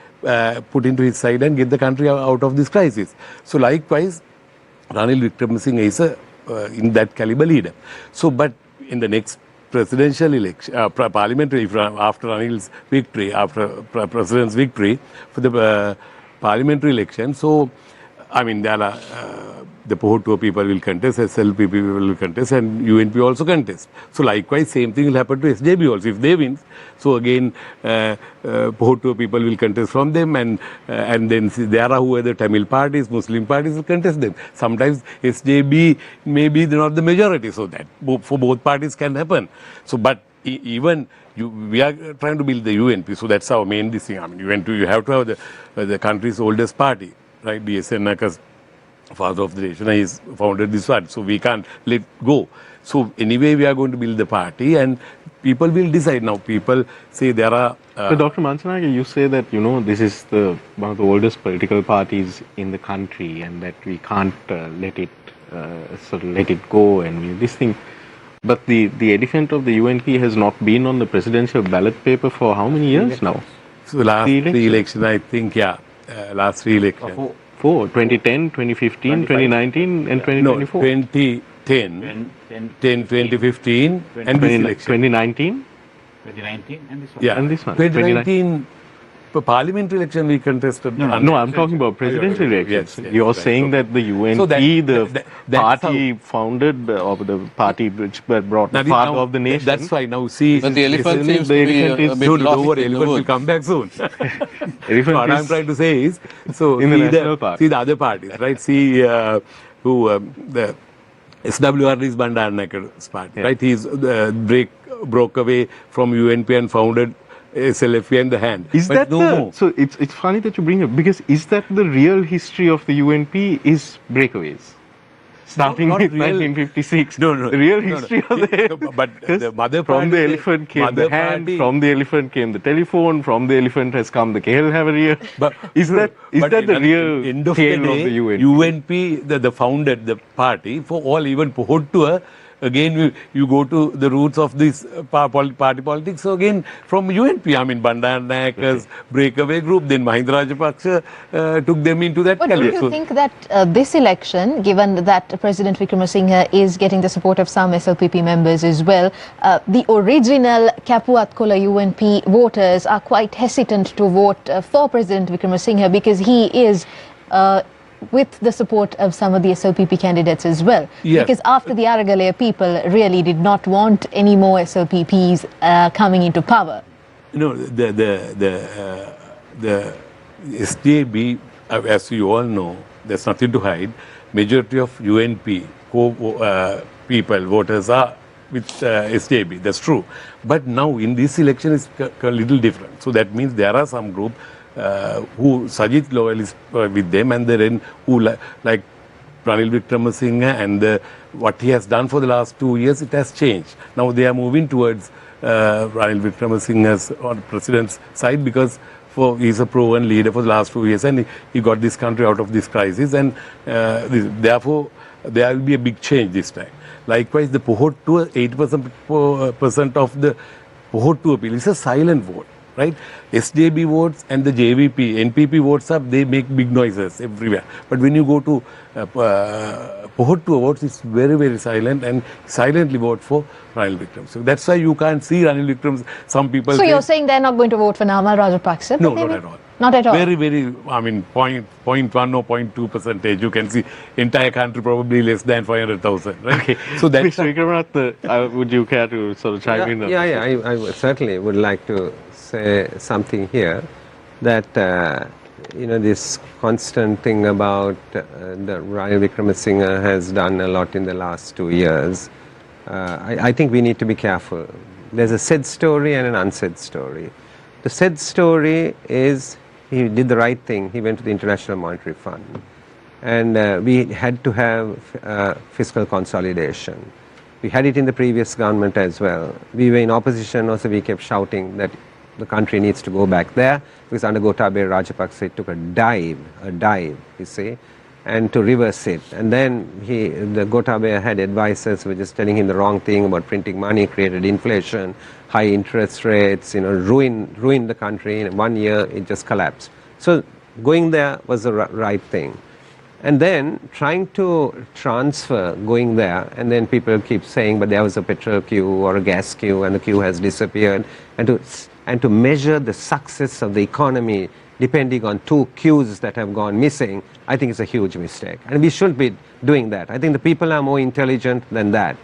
put into his side and get the country out of this crisis. So likewise, Ranil Wickramasinhe is in that caliber leader. So, but in the next presidential election, parliamentary, after Ranil's victory, after president's victory for the parliamentary election, so there are the Pohottuwa people will contest, SLP people will contest, and UNP also contest. So likewise, same thing will happen to SJB also if they win. So again, Pohottuwa people will contest from them, and then there are who are the Tamil parties, Muslim parties will contest them. Sometimes SJB may be not the majority, so that for both parties can happen. So, but even we are trying to build the UNP, so that's our main thing. UNP, you have to have the country's oldest party, right? DSN Naka's father of the nation, he's founded this party, so we can't let go. So anyway, we are going to build the party, and people will decide. Now people say there are... So Dr. Manchanayake, you say that, this is one of the oldest political parties in the country, and that we can't let it go and this thing. But the elephant of the UNP has not been on the presidential ballot paper for how many years now? So last three elections, I think, last 3 elections. 2010, 2015, 2019 and 2024? No, 2010, 2015 and this election. 2019? 2019 and this one. Yeah, and this one. 2019 parliamentary election we contested. No, I'm talking about presidential elections. Yes, You're right. saying that the UNP, So the party founded, or the party which brought the father of the nation. That's why now see... But the elephant seems the to be elephant a is bit Don't lost over, in the elephant will woods. come back soon. Elephant What I'm is trying to say is, so in the national party. see the other parties, right? See the SWR is Bandaranake's party, right? He's broke away from UNP and founded SLFP and the hand. Is but that so it's funny that you bring it, because is that the real history of the UNP is breakaways? Starting not with real. 1956. No. The real history of the but the mother from party, the elephant came the hand, from the elephant came the telephone, from the elephant has come the Kehel Havariya. But is that the real end of tale the day, of the UNP? UNP, the founded the party for all, even Pohottuwa. Again, you go to the roots of this party politics. So again, from UNP, Bandaranake's breakaway group, then Mahinda Rajapaksa took them into that. But do you think that this election, given that President Wickramasinhe is getting the support of some SLPP members as well, the original Kapuatkola UNP voters are quite hesitant to vote for President Wickramasinhe because he is with the support of some of the SLPP candidates as well. Yes. Because after the Aragalaya people really did not want any more SLPPs coming into power. The SJB, as you all know, there's nothing to hide. Majority of UNP voters are with SJB. That's true. But now in this election, it's a little different. So that means there are some group who Sajid loyal is with them, and then who like Ranil Wickramasinhe and what he has done for the last 2 years, it has changed. Now they are moving towards Ranil Wickramasinhe's on president's side because he's a proven leader for the last 2 years, and he got this country out of this crisis, and therefore there will be a big change this time. Likewise, the Pohottuwa, 80% of the Pohottuwa people is a silent vote. Right, SJB votes and the JVP, NPP votes up, they make big noises everywhere. But when you go to Pohottuwa votes, it's very, very silent, and silently vote for Ranil Wickramasinhe. So that's why you can't see Ranil Wickramasinhe. Some people. So you're saying they're not going to vote for Namal Rajapaksa? No, not at all. Not at all. Very, very. 0.1 or 0.2%. You can see entire country probably less than 500,000. Right? Okay. So that's. Mr. Wickramaratne, would you care to sort of chime in? I certainly would like to say something here that this constant thing about that Ranil Wickramasinhe has done a lot in the last 2 years. I think we need to be careful. There's a said story and an unsaid story. The said story is he did the right thing. He went to the International Monetary Fund. And we had to have fiscal consolidation. We had it in the previous government as well. We were in opposition also, we kept shouting that the country needs to go back there, because under Gotabaya Rajapaksa it took a dive, you see, and to reverse it. And then the Gotabaya had advisors who were just telling him the wrong thing about printing money, created inflation, high interest rates, ruined the country. In 1 year it just collapsed. So going there was the right thing. And then trying to transfer going there, and then people keep saying, but there was a petrol queue or a gas queue and the queue has disappeared. And to measure the success of the economy depending on 2 queues that have gone missing, I think it's a huge mistake. And we shouldn't be doing that. I think the people are more intelligent than that.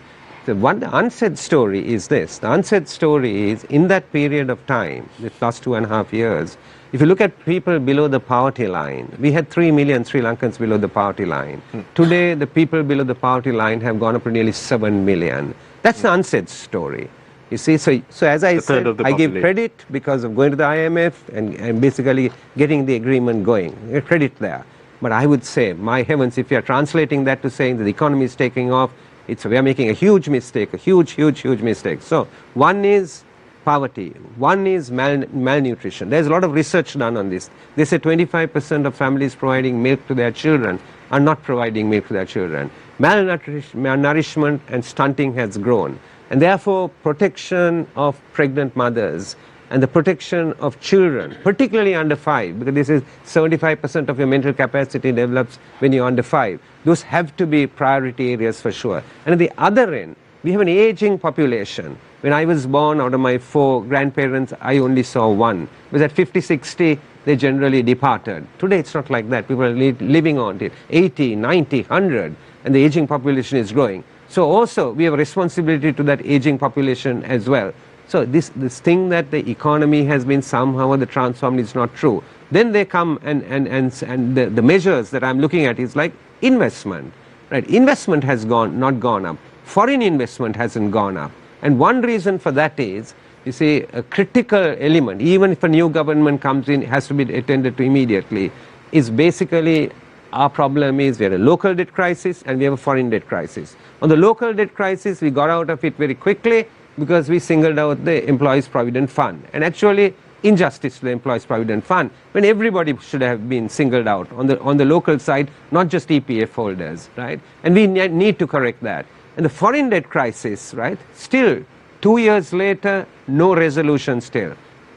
The unsaid story is this. The unsaid story is, in that period of time, the last 2.5 years, if you look at people below the poverty line, we had 3 million Sri Lankans below the poverty line. Today, the people below the poverty line have gone up to nearly 7 million. That's the unsaid story. You see, so as I said, I give credit because of going to the IMF and basically getting the agreement going. Credit there. But I would say, my heavens, if you are translating that to saying that the economy is taking off, we are making a huge mistake, a huge mistake. So one is poverty, one is malnutrition. There's a lot of research done on this. They say 25% of families providing milk to their children are not providing milk to their children. Malnourishment and stunting has grown. And therefore, protection of pregnant mothers and the protection of children, particularly under 5, because this is 75% of your mental capacity develops when you're under 5. Those have to be priority areas for sure. And at the other end, we have an aging population. When I was born, out of my 4 grandparents, I only saw 1. Because at 50, 60, they generally departed. Today, it's not like that. People are living on it. 80, 90, 100, and the aging population is growing. So also, we have a responsibility to that aging population as well. So this thing that the economy has been somehow the transformed is not true. Then they come and the measures that I'm looking at is like investment. Right? Investment has not gone up. Foreign investment hasn't gone up. And one reason for that is, you see, a critical element, even if a new government comes in, has to be attended to immediately, is basically our problem is we have a local debt crisis and we have a foreign debt crisis. On the local debt crisis, we got out of it very quickly because we singled out the Employees Provident Fund. And actually, injustice to the Employees Provident Fund, when everybody should have been singled out on the local side, not just EPF holders, right? And we need to correct that. And the foreign debt crisis, right, still 2 years later, no resolution still.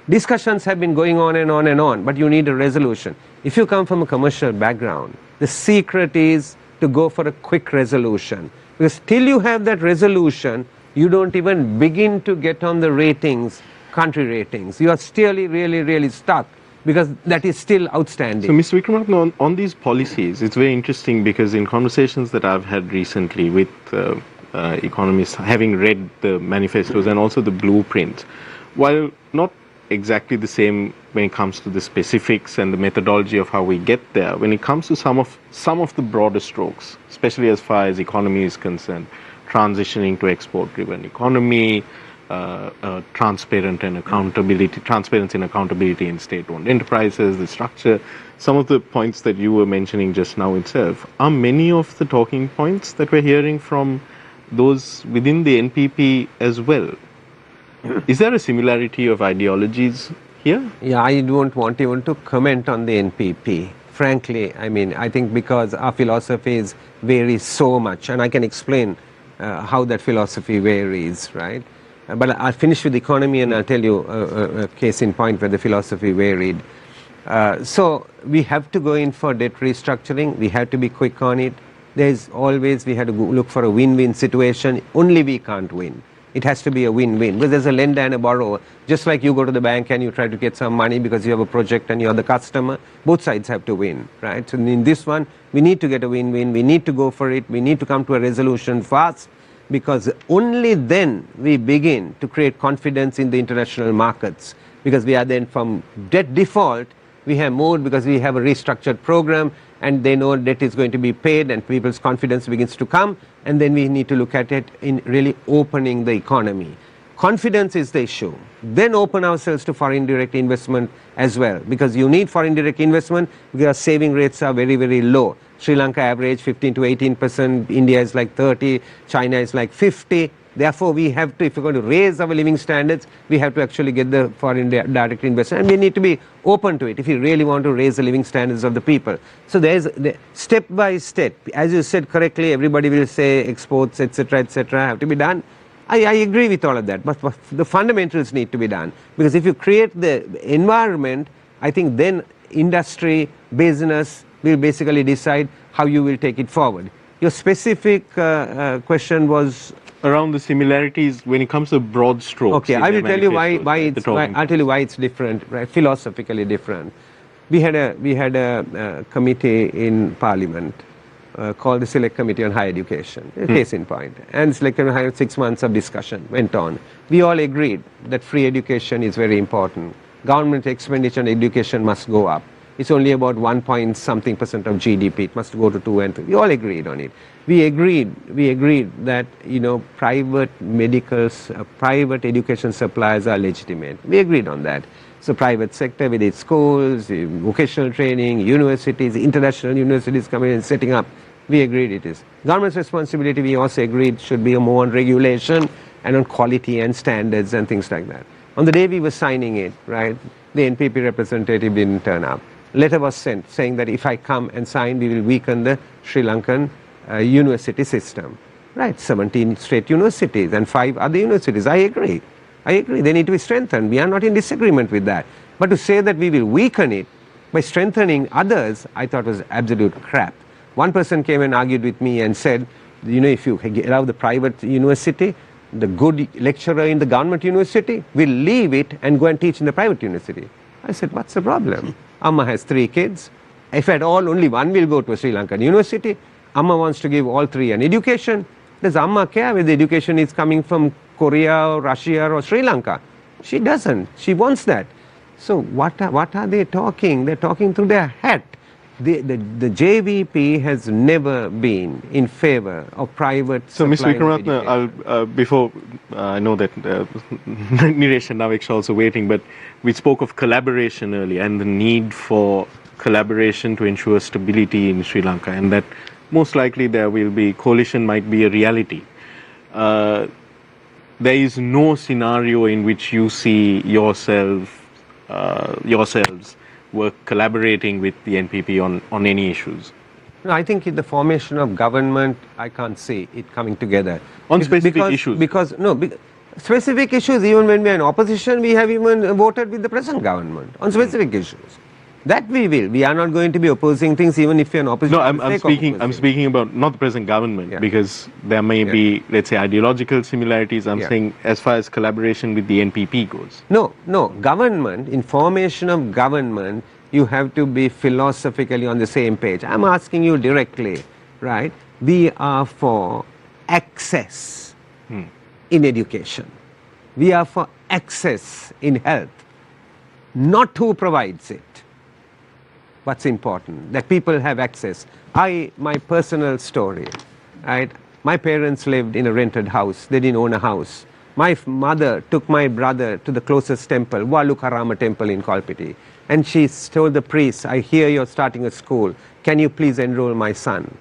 Discussions have been going on and on and on, but you need a resolution. If you come from a commercial background, the secret is to go for a quick resolution. Because till you have that resolution, you don't even begin to get on the ratings, country ratings. You are still really stuck because that is still outstanding. So, Mr. Wickramaratne, on these policies, it's very interesting because in conversations that I've had recently with economists, having read the manifestos and also the blueprints, while not exactly the same when it comes to the specifics and the methodology of how we get there, when it comes to some of the broader strokes, especially as far as economy is concerned, transitioning to export-driven economy, transparency and accountability in state-owned enterprises, the structure, some of the points that you were mentioning just now itself, are many of the talking points that we're hearing from those within the NPP as well. Is there a similarity of ideologies here? Yeah, I don't want even to comment on the NPP. Frankly, I mean, I think because our philosophies vary so much, and I can explain how that philosophy varies, right? But I'll finish with the economy and I'll tell you a case in point where the philosophy varied. So we have to go in for debt restructuring. We have to be quick on it. There's always, we have to look for a win-win situation. Only we can't win. It has to be a win-win, because there's a lender and a borrower. Just like you go to the bank and you try to get some money because you have a project and you're the customer, both sides have to win, right? So in this one, we need to get a win-win. We need to go for it. We need to come to a resolution fast, because only then we begin to create confidence in the international markets, because we are then from debt default, we have moved because we have a restructured program and they know debt is going to be paid and people's confidence begins to come, and then we need to look at it in really opening the economy. Confidence is the issue. Then open ourselves to foreign direct investment as well, because you need foreign direct investment because saving rates are very, very low. Sri Lanka average 15 to 18%, India is like 30, China is like 50. Therefore, we have to, if we're going to raise our living standards, we have to actually get the foreign direct investment, and we need to be open to it if we really want to raise the living standards of the people. So there's step by step, as you said correctly, everybody will say exports, etc., have to be done. I agree with all of that, but the fundamentals need to be done, because if you create the environment, I think then industry, business will basically decide how you will take it forward. Your specific question was around the similarities when it comes to broad strokes. Okay, I will tell you I'll tell you why it's different, right? Philosophically different. We had a committee in Parliament called the Select Committee on Higher Education, case in point. And Select Committee on Higher, 6 months of discussion went on. We all agreed that free education is very important. Government expenditure on education must go up. It's only about 1.something% of GDP. It must go to 2 and 3. We all agreed on it. We agreed that, you know, private education suppliers are legitimate. We agreed on that. So private sector with its schools, vocational training, universities, international universities coming and setting up, we agreed it is. Government's responsibility, we also agreed, should be more on regulation and on quality and standards and things like that. On the day we were signing it, right, the NPP representative didn't turn up. Letter was sent saying that if I come and sign, we will weaken the Sri Lankan university system. Right, 17 state universities and 5 other universities. I agree. They need to be strengthened. We are not in disagreement with that. But to say that we will weaken it by strengthening others, I thought was absolute crap. One person came and argued with me and said, you know, if you allow the private university, the good lecturer in the government university will leave it and go and teach in the private university. I said, what's the problem? Amma has 3 kids. If at all, only one will go to a Sri Lankan university. Amma wants to give all 3 an education. Does Amma care whether the education is coming from Korea or Russia or Sri Lanka? She doesn't. She wants that. So what are they talking? They're talking through their hat. The JVP has never been in favor of private. So, Ms. Wickramaratne, before I know that Niresh and Navik are also waiting, but we spoke of collaboration earlier and the need for collaboration to ensure stability in Sri Lanka, and that most likely there will be coalition might be a reality. There is no scenario in which you see yourselves work collaborating with the NPP on any issues. No, I think in the formation of government, I can't see it coming together. On specific issues? Specific issues, even when we are in opposition, we have even voted with the present government on specific issues. That we will. We are not going to be opposing things even if we are in opposition. No, I'm speaking about not the present government, because there may be, let's say, ideological similarities. I'm saying as far as collaboration with the NPP goes. No. Government, in formation of government, you have to be philosophically on the same page. I'm asking you directly, right? We are for access in education. We are for access in health, not who provides it. What's important, that people have access. My personal story, right? My parents lived in a rented house. They didn't own a house. My mother took my brother to the closest temple, Wickramaratne temple in Kolpiti. And she told the priest, I hear you're starting a school. Can you please enroll my son?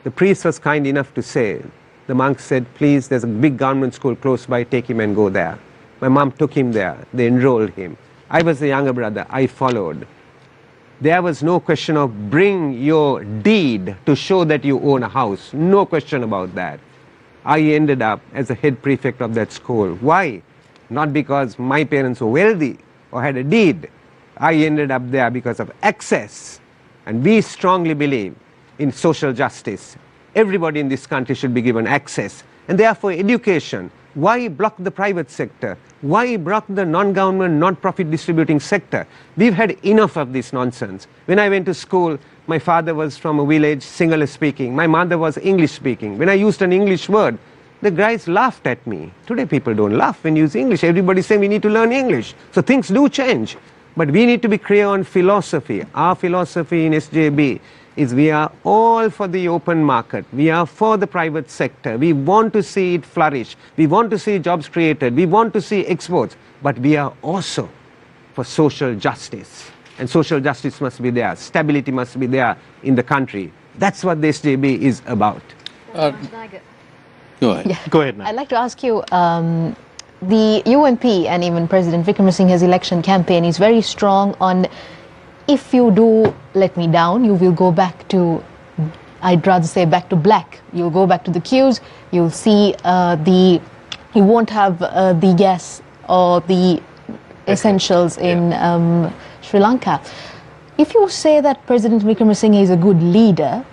The priest was kind enough to say, the monk said, please, there's a big government school close by, take him and go there. My mom took him there. They enrolled him. I was the younger brother. I followed. There was no question of bring your deed to show that you own a house. No question about that. I ended up as a head prefect of that school. Why? Not because my parents were wealthy or had a deed. I ended up there because of access. And we strongly believe in social justice. Everybody in this country should be given access. And therefore education. Why block the private sector? Why block the non-government, non-profit distributing sector? We've had enough of this nonsense. When I went to school, my father was from a village, Sinhala speaking. My mother was English speaking. When I used an English word, the guys laughed at me. Today people don't laugh when you use English. Everybody's saying we need to learn English. So things do change. But we need to be clear on philosophy. Our philosophy in SJB is we are all for the open market. We are for the private sector. We want to see it flourish. We want to see jobs created. We want to see exports. But we are also for social justice. And social justice must be there. Stability must be there in the country. That's what the SJB is about. Go ahead. Yeah. Go ahead, ma'am. I'd like to ask you, the UNP and even President Wickramaratne's election campaign is very strong on, if you do let me down, you will go back to, I'd rather say back to black. You'll go back to the queues, you'll see you won't have the gas or the essentials in Sri Lanka. If you say that President Wickramaratne is a good leader,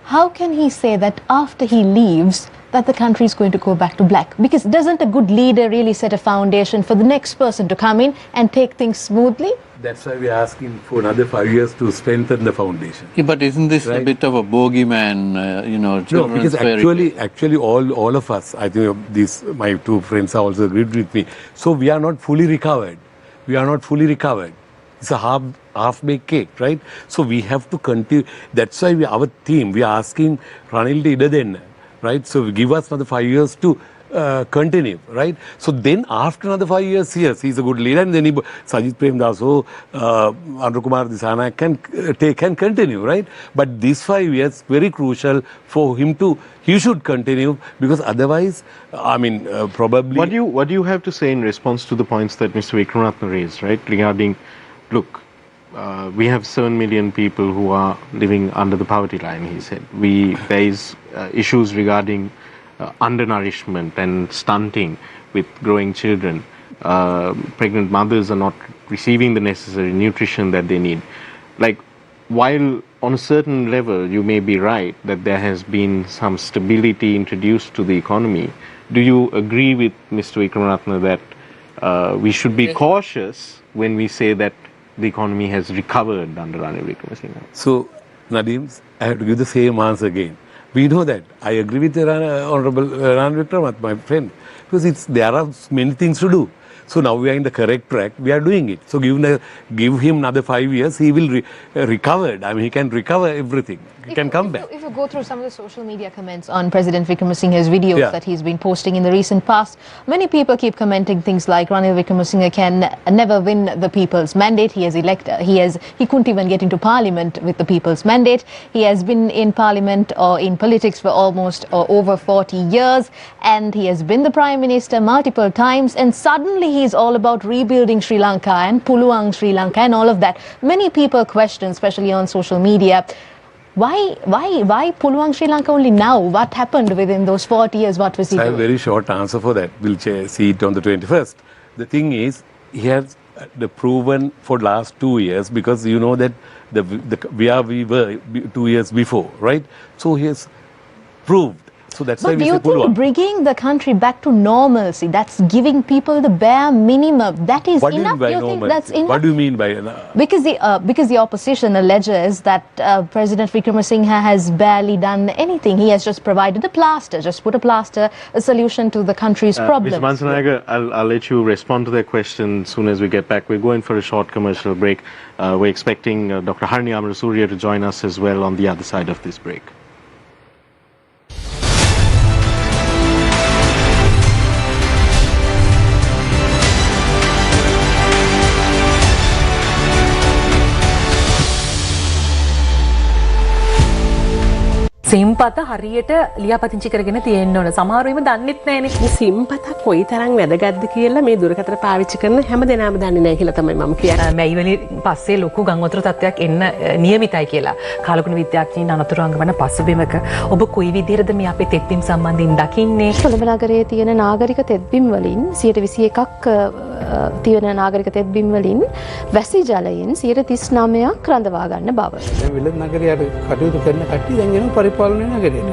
how can he say that after he leaves that the country is going to go back to black? Because doesn't a good leader really set a foundation for the next person to come in and take things smoothly? That's why we're asking for another 5 years to strengthen the foundation. Yeah, but isn't this a bit of a bogeyman, No, because actually all of us, I think my two friends have also agreed with me. So we are not fully recovered. We are not fully recovered. It's a half-baked cake, right? So we have to continue. That's why our team, we are asking Ranil to Idaden, right? So give us another 5 years to continue, right? So then after another 5 years, yes, he's a good leader, and then Sajid Premdaso, Anukumar Disana can continue, right? But these 5 years very crucial for him he should continue, because otherwise, probably. What do you have to say in response to the points that Mr. Wickramaratne raised, right? Regarding, look, we have 7 million people who are living under the poverty line, he said. There is issues regarding undernourishment and stunting with growing children. Pregnant mothers are not receiving the necessary nutrition that they need. Like, while on a certain level you may be right that there has been some stability introduced to the economy, do you agree with Mr. Wickramaratne that we should be cautious when we say that the economy has recovered under Ranil Wickramaratne? So, Nadeem, I have to give the same answer again. We know that. I agree with Honorable Ranil Wickramaratne, my friend, because there are many things to do. So now we are in the correct track. We are doing it. So give him another 5 years. He will recover. He can recover everything. He can come back. If you go through some of the social media comments on President Wickramaratne's videos that he's been posting in the recent past, many people keep commenting things like Ranil Wickramaratne can never win the people's mandate. He couldn't even get into parliament with the people's mandate. He has been in parliament or in politics for almost over 40 years, and he has been the prime minister multiple times, and suddenly he's all about rebuilding Sri Lanka and Puluang Sri Lanka and all of that. Many people question, especially on social media, why Puluang Sri Lanka only now? What happened within those 40 years? What was he doing? I have a very short answer for that. We'll see it on the 21st. The thing is, he has proven for last 2 years, because you know that we were 2 years before, right? So he has proved. So that's why we say Puluang. But do you think bringing the country back to normalcy, that's giving people the bare minimum, that is enough? Do you think that's enough? What do you mean by enough? Because the opposition alleges that President Wickramaratne has barely done anything. He has just provided a plaster, a solution to the country's problems. Mr. Manchanayake, I'll let you respond to their question as soon as we get back. We're going for a short commercial break. We're expecting Dr. Harini Amarasuriya to join us as well on the other side of this break. සිම්පත හරියට ලියාපදිංචි කරගෙන තියෙන්න ඕන. සමහරවිම දන්නෙත් නැහැනේ. මේ සිම්පත කොයිතරම් වැදගත්ද කියලා මේ දුරකථන පාවිච්චි කරන හැම දෙනාම දන්නේ නැහැ කියලා තමයි මම කියන්නේ. මේ වලින් පස්සේ ලොකු ගංවතුර තත්ත්වයක් එන්න නියමිතයි කියලා. කාලගුණ විද්‍යාඥයින් අනතුරු අංගවන පසුබිමක ඔබ කොයි විදිහටද මේ අපේ තෙත්බිම් සම්බන්ධයෙන් දකින්නේ? කොළඹ නගරයේ තියෙන නාගරික තෙත්බිම් වලින් 21%ක් තියෙන නාගරික තෙත්බිම් වලින් වැසි ජලයෙන් 39%ක් රඳවා ගන්න බව. වෙළඳ නගරයට කටයුතු කරන කට්ටිය දැන් යන පරිපාලනය නගරයට.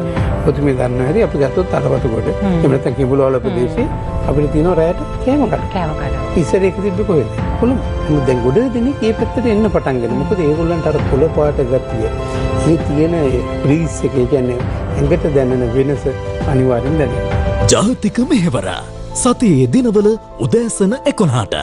ඔතුමේ දන්නවා හැටි අපි ගත්තොත් අරවතු කොට. එහෙම නැත්නම් කිඹුලවල ප්‍රදේශයේ අපිට තියෙනවා රැයට කෑම කඩ. ඉස්සර ඒක තිබ්බේ කොහෙද? කොළඹ. දැන් ගොඩ දෙනෙක් මේ පැත්තට එන්න පටන් ගන්නවා. මොකද ඒගොල්ලන්ට අර පොළ පාට ගතිය, මේ තියෙන බ්‍රීස් එක කියන්නේ ඇඟට දැනෙන වෙනස අනිවාර්යෙන් දැනෙනවා. ජාතික මෙහෙවර සතියේ දිනවල උදෑසන 11ට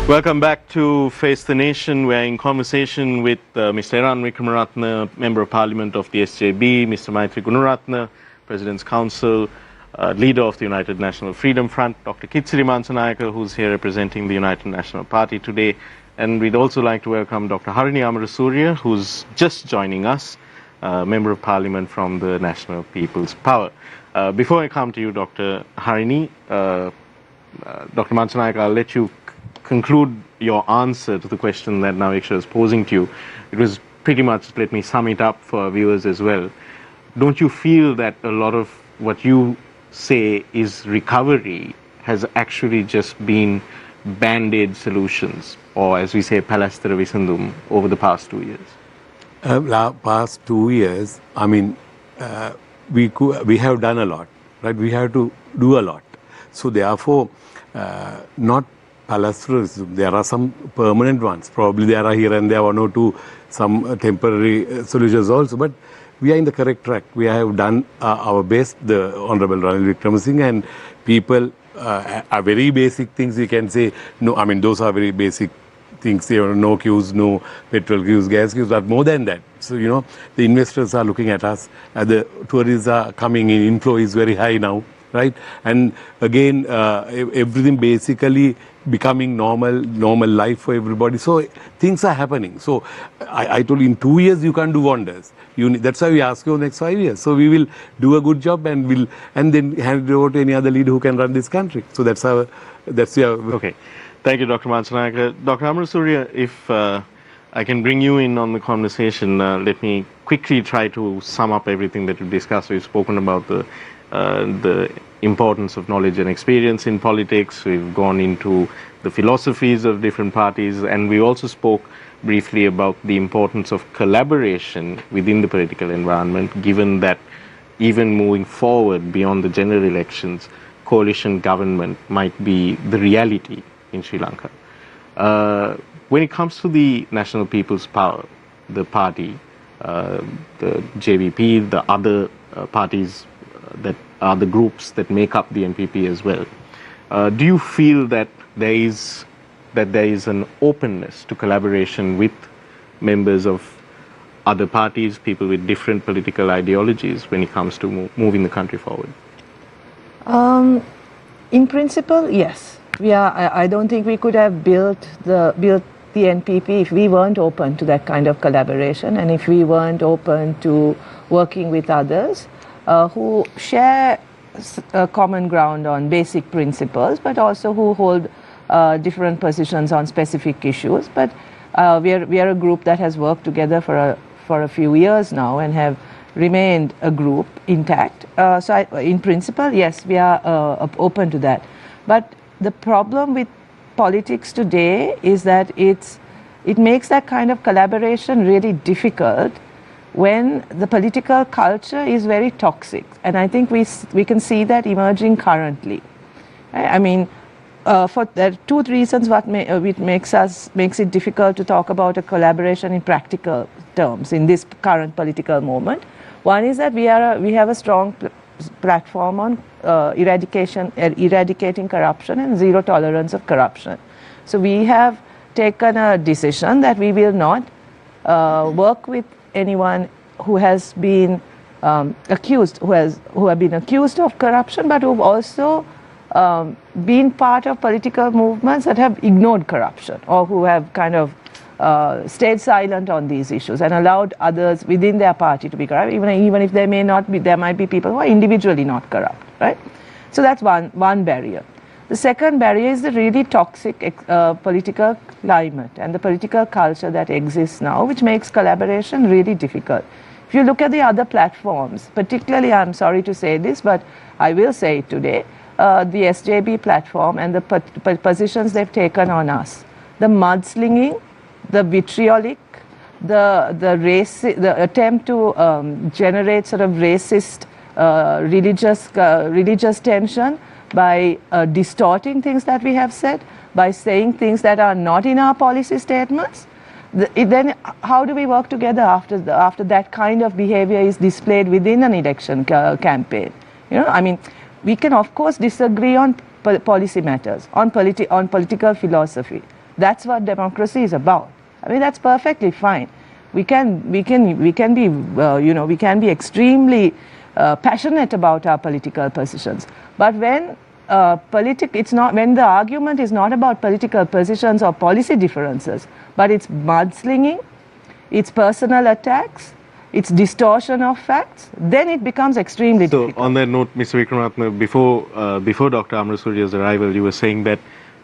Welcome back to Face the Nation. We're in conversation with Mr. Eran Wickramaratne, Member of Parliament of the SJB, Mr. Maithri Gunaratne, President's Council, leader of the United National Freedom Front, Dr. Kithsiri Manchanayake, who's here representing the United National Party today. And we'd also like to welcome Dr. Harini Amarasuriya, who's just joining us, Member of Parliament from the National People's Power. Before I come to you, Dr. Harini, Dr. Manchanayake, I'll let you conclude your answer to the question that Naveksha is posing to you. It was pretty much, let me sum it up for our viewers as well. Don't you feel that a lot of what you say is recovery has actually just been band-aid solutions, or as we say, palastara visandum, over the past 2 years? Past 2 years, I mean, we have done a lot, right? We have to do a lot. So therefore, not palastras, there are some permanent ones. Probably there are here and there one or two, some temporary solutions also. But we are in the correct track. We have done our best, the Honorable Ranil Wickramaratne, and people are very basic things we can say. No, I mean, those are very basic things. No queues, no petrol queues, gas queues, but more than that. So, you know, the investors are looking at us. The tourists are coming in. Inflow is very high now, right? And again, everything basically becoming normal life for everybody. So things are happening. So I told you, in 2 years you can't do wonders. That's why we ask you next 5 years. So we will do a good job and then hand it over to any other leader who can run this country. So that's our. Okay. Thank you, Dr. Manchanayake. Dr. Amarasuriya, if I can bring you in on the conversation, let me quickly try to sum up everything that we've discussed. We've spoken about the importance of knowledge and experience in politics. We've gone into the philosophies of different parties, and we also spoke briefly about the importance of collaboration within the political environment, given that even moving forward beyond the general elections, coalition government might be the reality in Sri Lanka. When it comes to the National People's Power, the party, the JVP, the other parties that are the groups that make up the NPP as well, do you feel that there is an openness to collaboration with members of other parties, people with different political ideologies, when it comes to moving the country forward? In principle, yes. I don't think we could have built the NPP if we weren't open to that kind of collaboration, and if we weren't open to working with others who share common ground on basic principles, but also who hold different positions on specific issues. But we are a group that has worked together for a few years now and have remained a group intact. So in principle, yes, we are open to that. But the problem with politics today is that it makes that kind of collaboration really difficult when the political culture is very toxic. And I think we can see that emerging currently. I mean, there are two reasons which makes it difficult to talk about a collaboration in practical terms in this current political moment. One is that we have a strong platform on eradicating corruption and zero tolerance of corruption. So we have taken a decision that we will not work with anyone who has been accused, who have been accused of corruption, but who have also been part of political movements that have ignored corruption, or who have kind of stayed silent on these issues and allowed others within their party to be corrupt, even if there might be people who are individually not corrupt, right? So that's one barrier. The second barrier is the really toxic political climate and the political culture that exists now, which makes collaboration really difficult. If you look at the other platforms, particularly, I'm sorry to say this, but I will say it today, the SJB platform and the positions they've taken on us, the mudslinging, the vitriolic, the attempt to generate sort of racist religious tension by distorting things that we have said, by saying things that are not in our policy statements. Then how do we work together after that kind of behavior is displayed within an election campaign? You know, I mean, we can of course disagree on policy matters, on political philosophy, That's what democracy is about. I mean, that's perfectly fine. We can be extremely passionate about our political positions. But when when the argument is not about political positions or policy differences, but it's mudslinging, it's personal attacks, it's distortion of facts, then it becomes extremely difficult. So on that note, Mr. Wickramaratne, before Dr. Amarasuriya's arrival, you were saying that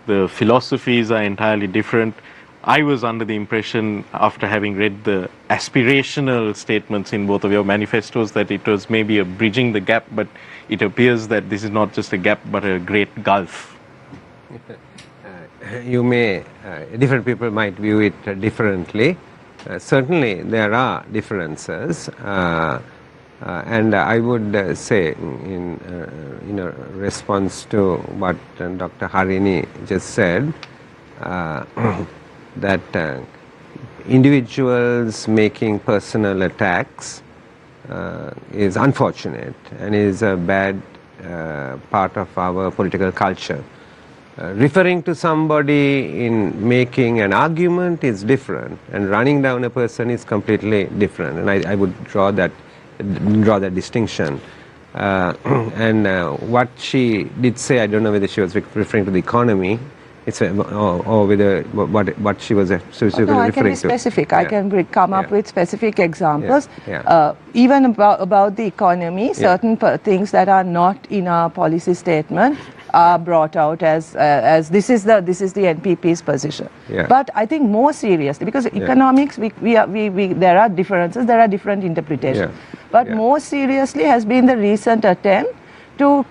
the philosophies are entirely different. I was under the impression, after having read the aspirational statements in both of your manifestos, that it was maybe a bridging the gap, but it appears that this is not just a gap, but a great gulf. Different people might view it differently. Certainly there are differences, and I would say in a response to what Dr. Harini just said, that individuals making personal attacks is unfortunate and is a bad part of our political culture. Referring to somebody in making an argument is different, and running down a person is completely different, and I would draw that distinction. And what she did say, I don't know whether she was referring to the economy, or whether what she was referring to. I can be specific. I can come up with specific examples. Yeah. Even about the economy, certain things that are not in our policy statement are brought out as this is the NPP's position. Yeah. But I think more seriously, because economics, there are differences, there are different interpretations. But more seriously has been the recent attempt to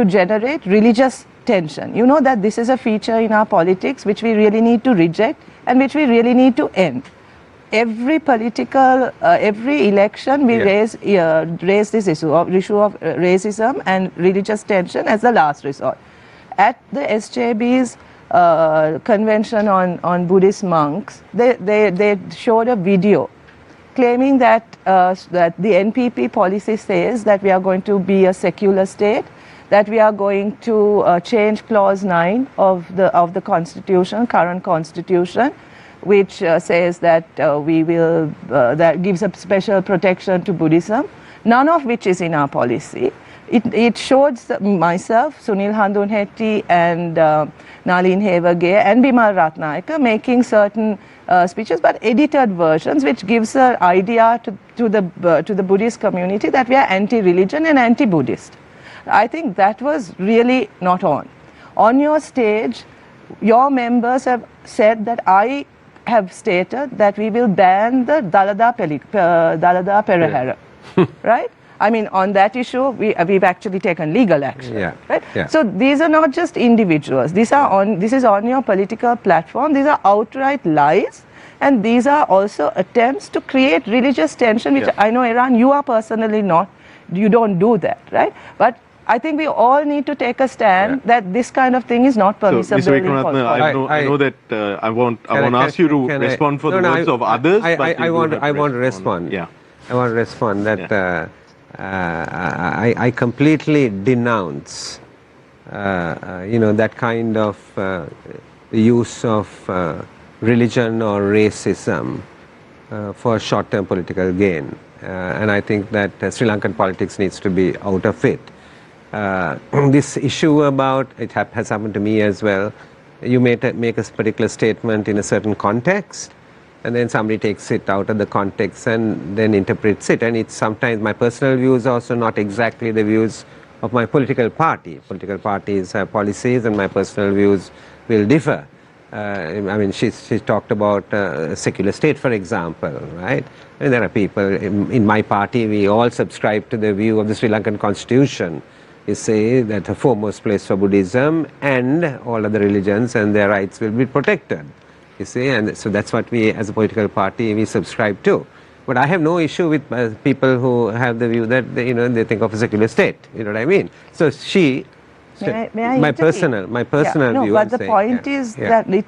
generate religious tension. You know that this is a feature in our politics which we really need to reject and which we really need to end. Every every election we raise this issue of racism and religious tension as the last resort. At the SJB's convention on Buddhist monks, they showed a video claiming that the NPP policy says that we are going to be a secular state, that we are going to change clause 9 of the constitution, current constitution, which says that that gives a special protection to Buddhism, none of which is in our policy. It shows myself, Sunil Handunhetty and Nalin Hevage and Bimal Ratnayaka making certain speeches, but edited versions, which gives an idea to the Buddhist community that we are anti-religion and anti-Buddhist. I think that was really not on. On your stage, your members have said that I have stated that we will ban the Dalada Perahera, right? I mean, on that issue, we've actually taken legal action, right? Yeah. So these are not just individuals. This is on your political platform. These are outright lies, and these are also attempts to create religious tension, which I know, Eran, you are personally not. You don't do that, right? But I think we all need to take a stand that this kind of thing is not permissible. So, Mr. Wickramaratne, I know that I won't ask you to respond for the words of others. I want to respond. Yeah. I want to respond that I completely denounce that kind of use of religion or racism for short-term political gain, and I think that Sri Lankan politics needs to be out of it. This issue about, it has happened to me as well, you make a particular statement in a certain context, and then somebody takes it out of the context and then interprets it, and it's sometimes my personal views are also not exactly the views of my political party. Political parties have policies and my personal views will differ. I mean, she talked about a secular state, for example, right? And there are people in my party, we all subscribe to the view of the Sri Lankan constitution. You say that the foremost place for Buddhism and all other religions and their rights will be protected. You see, and so that's what we as a political party we subscribe to. But I have no issue with people who have the view that they think of a secular state. You know what I mean? So my personal view. But the point is that the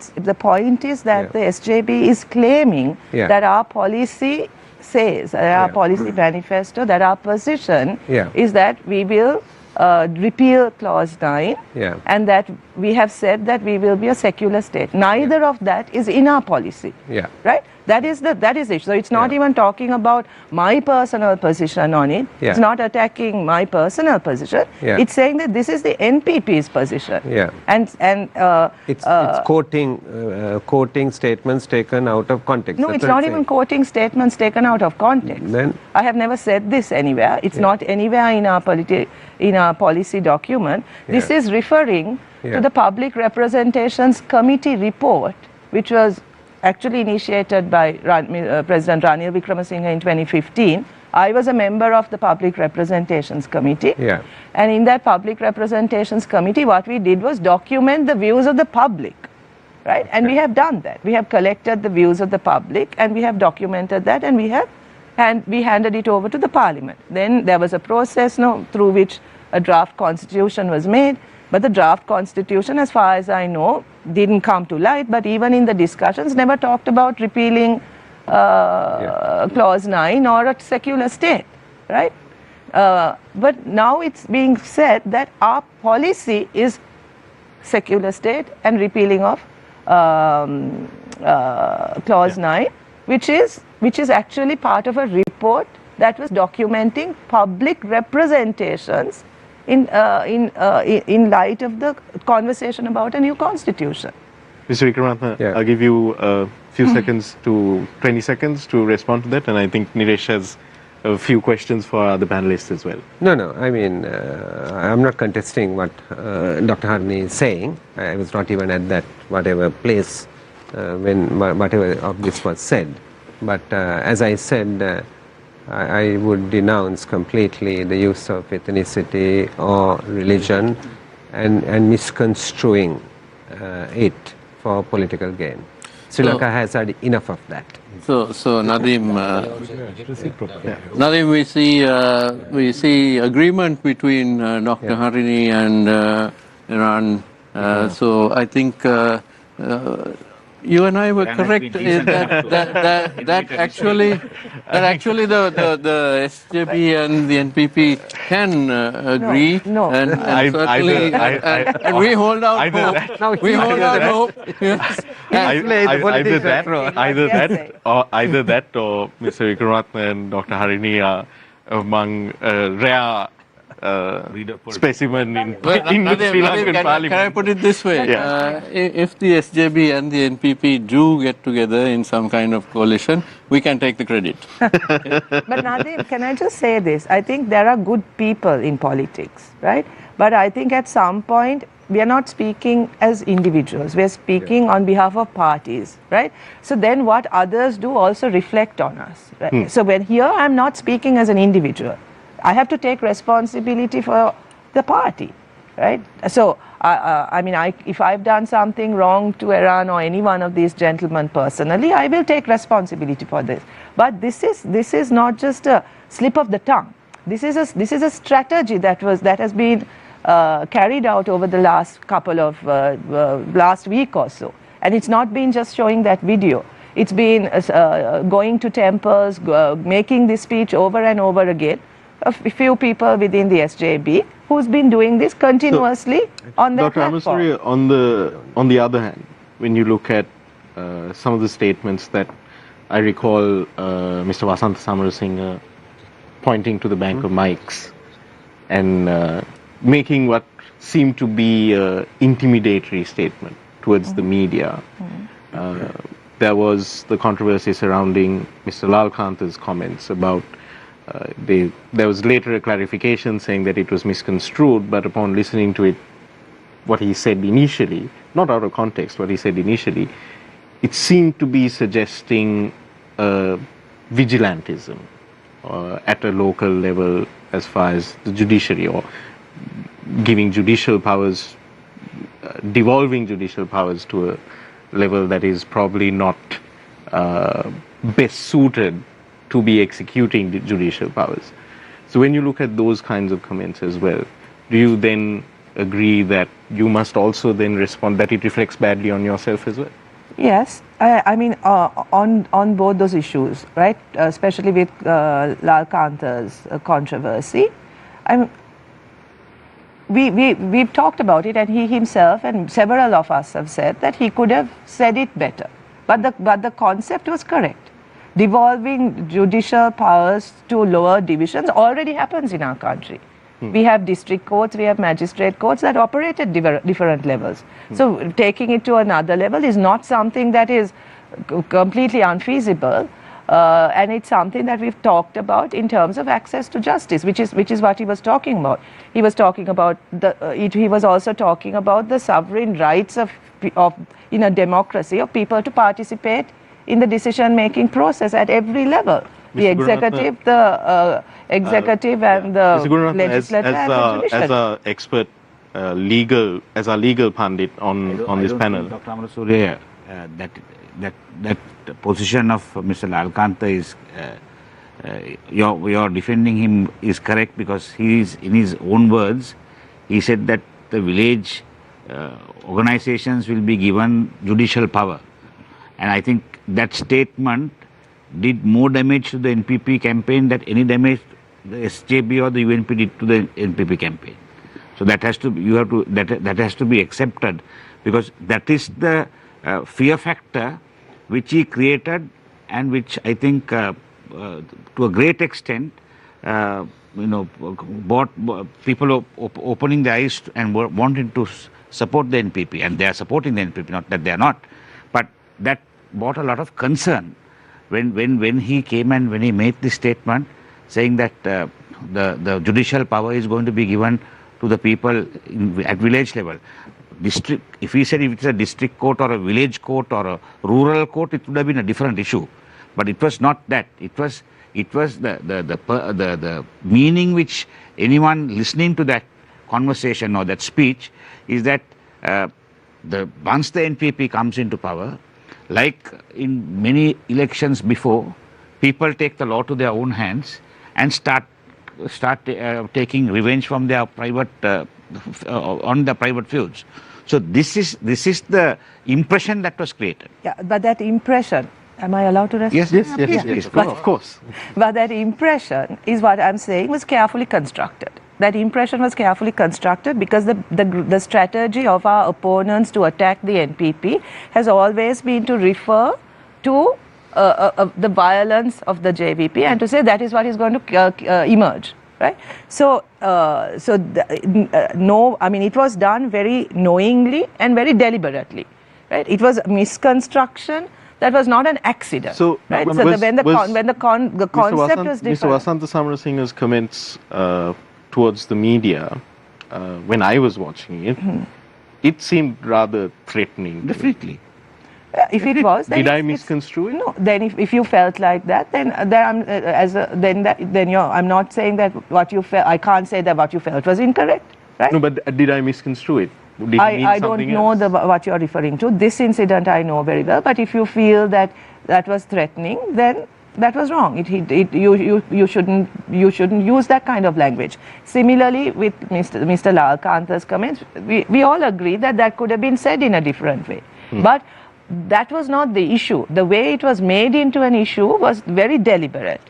SJB is claiming that our policy says, our policy manifesto, that our position is that we will repeal clause 9, and that we have said that we will be a secular state. Neither of that is in our policy, right? That is it. So it's not even talking about my personal position on it. It's not attacking my personal position. It's saying that this is the NPP's position. And it's quoting statements taken out of context. No, it's not even quoting statements taken out of context. Then I have never said this anywhere. It's not anywhere in our policy document. This is referring to the Public Representations Committee report, which was actually initiated by President Ranil Wickramaratne in 2015. I was a member of the Public Representations Committee. And in that Public Representations Committee, what we did was document the views of the public, right? And we have done that. We have collected the views of the public and we have documented that, and we handed it over to the Parliament. Then there was a process through which a draft constitution was made. But the draft constitution, as far as I know, didn't come to light, but even in the discussions never talked about repealing clause 9 or a secular state, right? But now it's being said that our policy is secular state and repealing of clause 9, which is actually part of a report that was documenting public representations in light of the conversation about a new constitution. Mr. Wickramaratne, I'll give you a few seconds to 20 seconds to respond to that, and I think Niresh has a few questions for other panelists as well. No, I mean, I'm not contesting what Dr. Harini is saying. I was not even at that whatever place when whatever of this was said. But as I said, I would denounce completely the use of ethnicity or religion and misconstruing it for political gain. Sri Lanka has had enough of that. So Nadeem, we see agreement between Dr. Harini and Eran. So I think you and I were correct that actually the SJB and the NPP can agree, and we hold out hope. We hold out hope. Either that or Mr. Wickramaratne and Dr. Harini are among rare specimen in the Sri Lankan Parliament. Can I put it this way? If the SJB and the NPP do get together in some kind of coalition, we can take the credit. But Nadeem, can I just say this? I think there are good people in politics, right? But I think at some point, we are not speaking as individuals. We are speaking on behalf of parties, right? So then what others do also reflect on us, right? So when here, I'm not speaking as an individual. I have to take responsibility for the party, right? So, I mean, if I've done something wrong to Eran or any one of these gentlemen personally, I will take responsibility for this. But this is not just a slip of the tongue. This is a strategy that has been carried out over the last couple of last week or so, and it's not been just showing that video. It's been going to temples, making this speech over and over again. A few people within the SJB who's been doing this continuously on their platform. Dr. Amarasuriya, on the other hand, when you look at some of the statements that I recall Mr. Vasantha Samarasinghe pointing to the bank of mics and making what seemed to be an intimidatory statement towards the media. There was the controversy surrounding Mr. Lalkantha's comments about there was later a clarification saying that it was misconstrued, but upon listening to it, what he said initially, not out of context, what he said initially, it seemed to be suggesting vigilantism at a local level as far as the judiciary, or giving judicial powers, devolving judicial powers to a level that is probably not best suited to be executing the judicial powers. So when you look at those kinds of comments as well, do you then agree that you must also then respond, that it reflects badly on yourself as well? Yes, I mean on both those issues, right? Especially with Lalkantha's controversy. we've talked about it, and he himself and several of us have said that he could have said it better. But the concept was correct. Devolving judicial powers to lower divisions already happens in our country. We have district courts, we have magistrate courts that operate at different levels. So taking it to another level is not something that is completely unfeasible. And it's something that we've talked about in terms of access to justice, which is what he was talking about. He was talking about he was also talking about the sovereign rights of in a democracy of people to participate in the decision-making process at every level. The executive, the executive, and the legislature and the judiciary. As an expert legal pundit on this panel, Dr. Amarasuriya, that position of Mr. Lalkantha is you're defending him is correct, because he is, in his own words, he said that the village organizations will be given judicial power, and I think that statement did more damage to the NPP campaign than any damage the SJB or the UNP did to the NPP campaign. So that has to that has to be accepted, because that is the fear factor which he created, and which I think to a great extent brought people opening their eyes and wanting to support the NPP, and they are supporting the NPP, not that they are not, but that brought a lot of concern when he came and when he made this statement saying that the judicial power is going to be given to the people at village level. If he said if it's a district court or a village court or a rural court, it would have been a different issue. But it was not that. It was the meaning which anyone listening to that conversation or that speech is that once the NPP comes into power, like in many elections before, people take the law to their own hands and start taking revenge from their private on their private feuds. So this is the impression that was created. Yeah, but that impression, am I allowed to respond? Yes, of course. But that impression is what I'm saying was carefully constructed. That impression was carefully constructed because the strategy of our opponents to attack the NPP has always been to refer to the violence of the JVP and to say that is what is going to emerge, right? So, no, I mean, it was done very knowingly and very deliberately, right? It was misconstruction. That was not an accident. So, right? When the concept was different. Mr. Vasantha Samarasinghe's comments towards the media, when I was watching it, it seemed rather threatening. Definitely. If it was, then did I misconstrue it? No. Then if you felt like that, then I'm not saying that what you felt. I can't say that what you felt was incorrect, right? No, but did I misconstrue it? Did I don't know what you're referring to. This incident I know very well. But if you feel that that was threatening, then that was wrong. You shouldn't use that kind of language. Similarly, with Mr. Lalkantha's comments, we all agree that could have been said in a different way. But that was not the issue. The way it was made into an issue was very deliberate,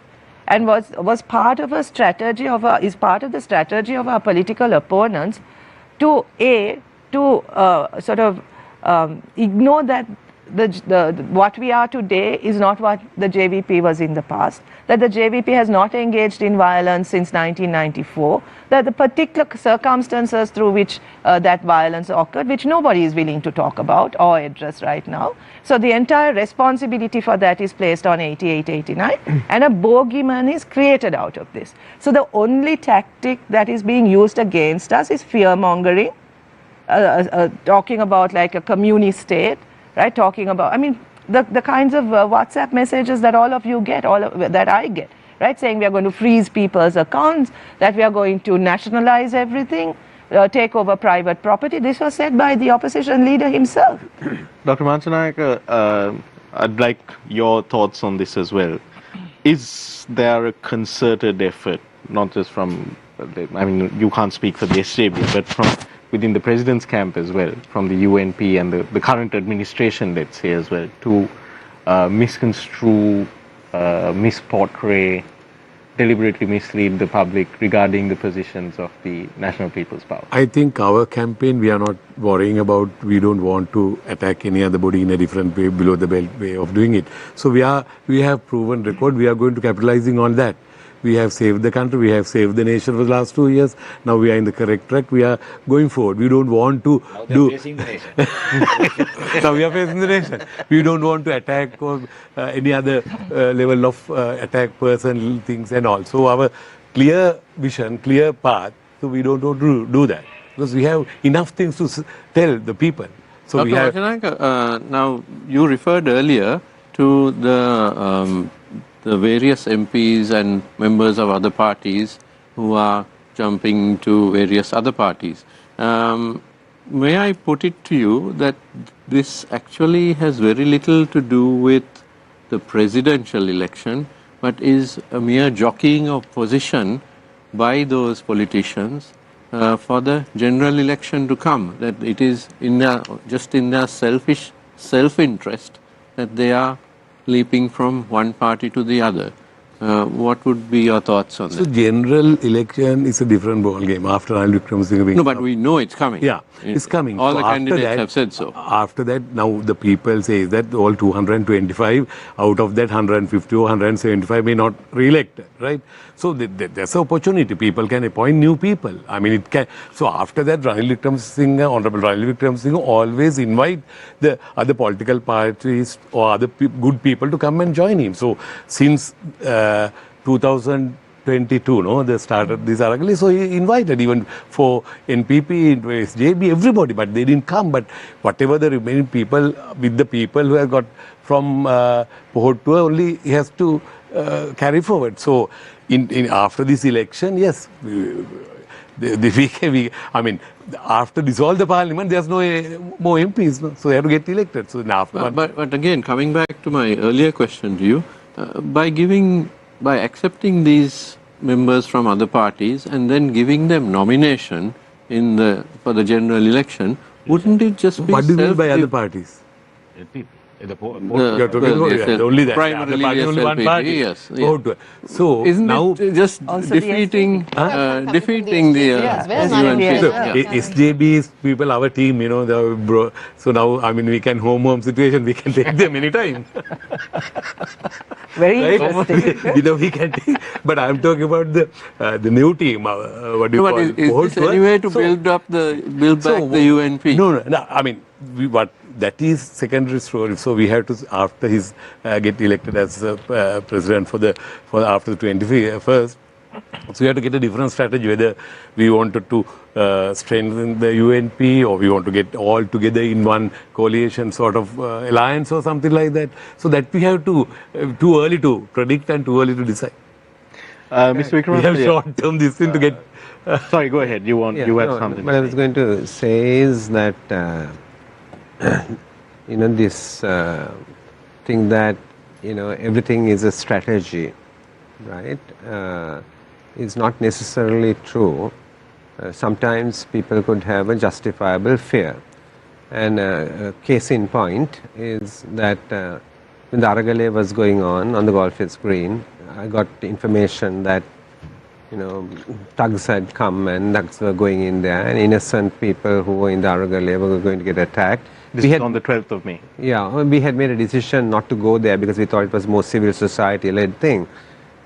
and was part of a strategy is part of the strategy of our political opponents to sort of ignore that what we are today is not what the JVP was in the past, that the JVP has not engaged in violence since 1994, that the particular circumstances through which that violence occurred, which nobody is willing to talk about or address right now. So the entire responsibility for that is placed on 88, 89, and a bogeyman is created out of this. So the only tactic that is being used against us is fear-mongering, talking about like a communist state, right? Talking about, I mean, the kinds of WhatsApp messages that all of you get, that I get, right? Saying we are going to freeze people's accounts, that we are going to nationalize everything, take over private property. This was said by the opposition leader himself. Dr. Manchanayake, I'd like your thoughts on this as well. Is there a concerted effort, not just from, I mean, you can't speak for the SJB, but from within the president's camp as well, from the UNP and the current administration, let's say, as well, to misconstrue, misportray deliberately mislead the public regarding the positions of the National People's Power? I think our campaign, we are not worrying about, we don't want to attack any other body in a different way, below the belt way of doing it. So we have proven record, we are going to capitalizing on that. We have saved the country, we have saved the nation for the last 2 years. Now we are in the correct track, we are going forward. We don't want to Now facing the nation. Now we are facing the nation. We don't want to attack or any other level of attack, personal things and all. So our clear vision, clear path, so we don't want to do that. Because we have enough things to tell the people. So Dr. we have... Manchanayake, now you referred earlier to the various MPs and members of other parties who are jumping to various other parties. May I put it to you that this actually has very little to do with the presidential election, but is a mere jockeying of position by those politicians for the general election to come, that it is just in their selfish self-interest that they are leaping from one party to the other. What would be your thoughts on that? So general election is a different ball game after Ranil Wickramaratne. No, but we know it's coming. Yeah, it's coming. All so the candidates have said so. After that, now the people say that all 225, out of that 150 or 175 may not re-elect, right? So there's an opportunity. People can appoint new people. I mean, it can. So after that, Ranil Wickramaratne, Honorable Ranil Wickramaratne always invite the other political parties or other good people to come and join him. So since 2022, no, they started this Aragali, so he invited even for NPP, SJB, everybody, but they didn't come. But whatever the remaining people, with the people who have got from Pohot tour, only he has to carry forward. So after this election, yes, I mean, after dissolve the parliament, there's no more MPs, no? So they have to get elected. So after but again, coming back to my earlier question to you, by accepting these members from other parties and then giving them nomination for the general election, wouldn't it just be what do you mean by other parties? The You're talking about only that. Primarily party, only one party. Yes. So isn't now it just defeating the UNFF? SJB's people, our team, you know, so now, I mean, we can home situation, we can take them anytime. Very right? interesting. You know, we can take, but I'm talking about the new team. What do you call it? Is this any way to build back the UNP? No. I mean, that is secondary story. So we have to, after he's get elected as president for after the 21st. So we have to get a different strategy, whether we wanted to strengthen the UNP or we want to get all together in one coalition sort of alliance or something like that. So that we have to, too early to predict and too early to decide. Mr. Wickramaratne, we have short-term this thing to get... sorry, go ahead. You had something. What I was going to say is that, you know, this thing that, you know, everything is a strategy, right? Is not necessarily true. Sometimes people could have a justifiable fear. And a case in point is that when the Aragale was going on the Golfers Green, I got information that, you know, thugs had come and thugs were going in there and innocent people who were in the Aragale were going to get attacked. This was on the 12th of May. Yeah, we had made a decision not to go there because we thought it was more civil society-led thing.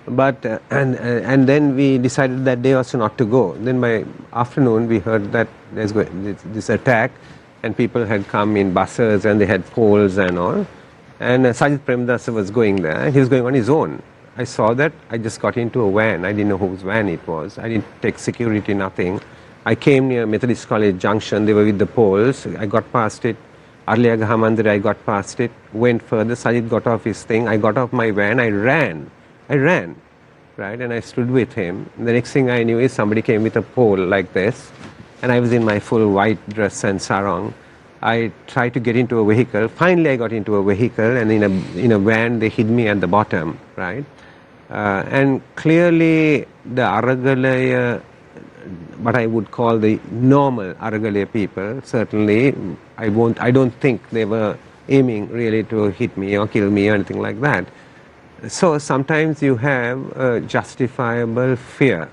But and then we decided that day also not to go. Then by afternoon we heard that there's this attack, and people had come in buses and they had poles and all. And Sajid Premdasa was going there, and he was going on his own. I saw that. I just got into a van. I didn't know whose van it was. I didn't take security, nothing. I came near Methodist College Junction. They were with the poles. I got past it. Arliya Gahamandri, I got past it. Went further. Sajid got off his thing. I got off my van. I ran, right? And I stood with him. The next thing I knew is somebody came with a pole like this, and I was in my full white dress and sarong. I tried to get into a vehicle. Finally, I got into a vehicle, and in a van, they hid me at the bottom, right? And clearly, the Aragalaya, what I would call the normal Aragalaya people, certainly, I don't think they were aiming really to hit me or kill me or anything like that. So sometimes you have justifiable fear.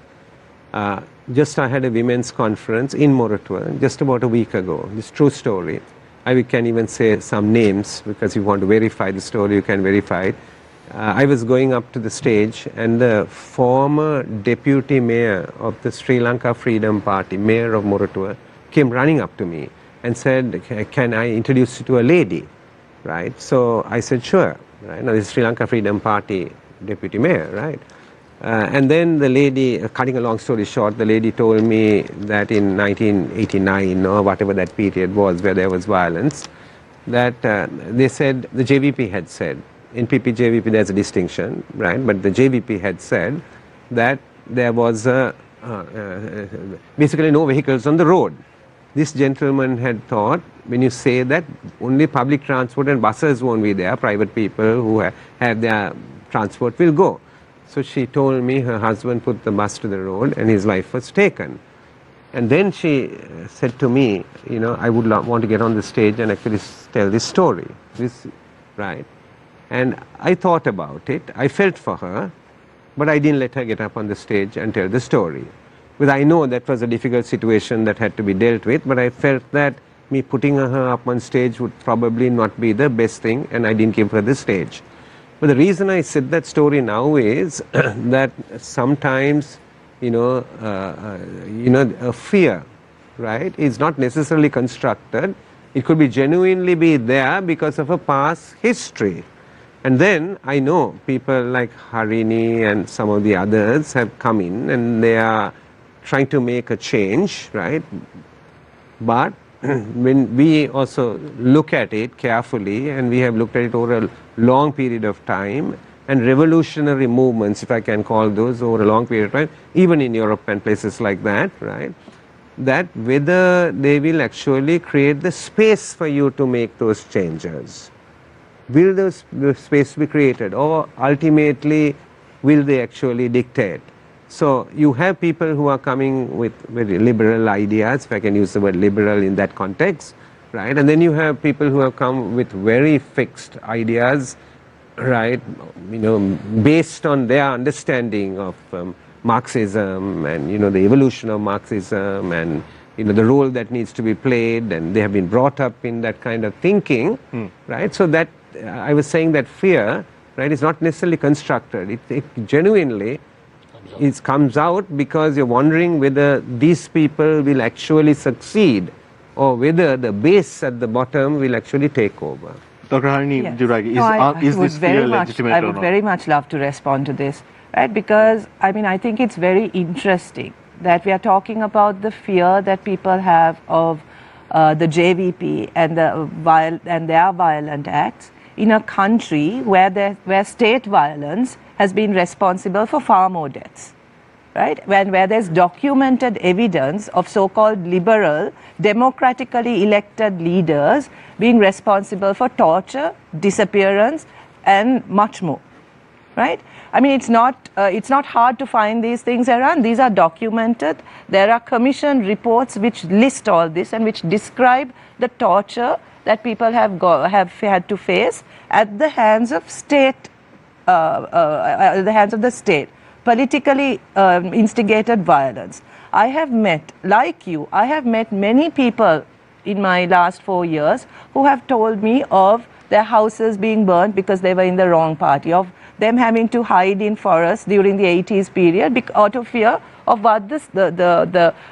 Just I had a women's conference in Moratuwa just about a week ago. This true story. I can even say some names because you want to verify the story, you can verify it. I was going up to the stage and the former deputy mayor of the Sri Lanka Freedom Party, mayor of Moratuwa, came running up to me and said, can I introduce you to a lady? Right? So I said, sure. Right? Now this is Sri Lanka Freedom Party deputy mayor, right? And then the lady, cutting a long story short, the lady told me that in 1989 or whatever that period was where there was violence, that they said, the JVP had said, in JVP there's a distinction, right? But the JVP had said that there was basically no vehicles on the road. This gentleman had thought, when you say that only public transport and buses won't be there, private people who have their transport will go. So she told me her husband put the bus to the road and his life was taken. And then she said to me, you know, I would want to get on the stage and actually tell this story. Right? And I thought about it. I felt for her, but I didn't let her get up on the stage and tell the story. Because I know that was a difficult situation that had to be dealt with, but I felt that me putting her up on stage would probably not be the best thing, and I didn't give her the stage. But the reason I said that story now is that sometimes, a fear, right, is not necessarily constructed. It could be genuinely be there because of a past history. And then I know people like Harini and some of the others have come in and they are trying to make a change, right? But when we also look at it carefully, and we have looked at it over a long period of time, and revolutionary movements, if I can call those, over a long period of time, even in Europe and places like that, right, that whether they will actually create the space for you to make those changes. Will the space be created, or ultimately will they actually dictate? So you have people who are coming with very liberal ideas, if I can use the word liberal in that context, right? And then you have people who have come with very fixed ideas, right, based on their understanding of Marxism and, the evolution of Marxism and, the role that needs to be played, and they have been brought up in that kind of thinking, right? So that, I was saying that fear, right, is not necessarily constructed. It genuinely comes out because you're wondering whether these people will actually succeed or whether the base at the bottom will actually take over. Dr. Harini, yes. is this fear legitimate or not? I would very much love to respond to this, right? Because, I think it's very interesting that we are talking about the fear that people have of the JVP and their violent acts in a country where state violence has been responsible for far more deaths, right? Where there's documented evidence of so-called liberal, democratically elected leaders being responsible for torture, disappearance, and much more, right? It's not hard to find these things around. These are documented. There are commission reports which list all this and which describe the torture that people have had to face at the hands of the state, politically instigated violence. I have met many people in my last 4 years who have told me of their houses being burnt because they were in the wrong party, of them having to hide in forests during the 80s period out of fear of what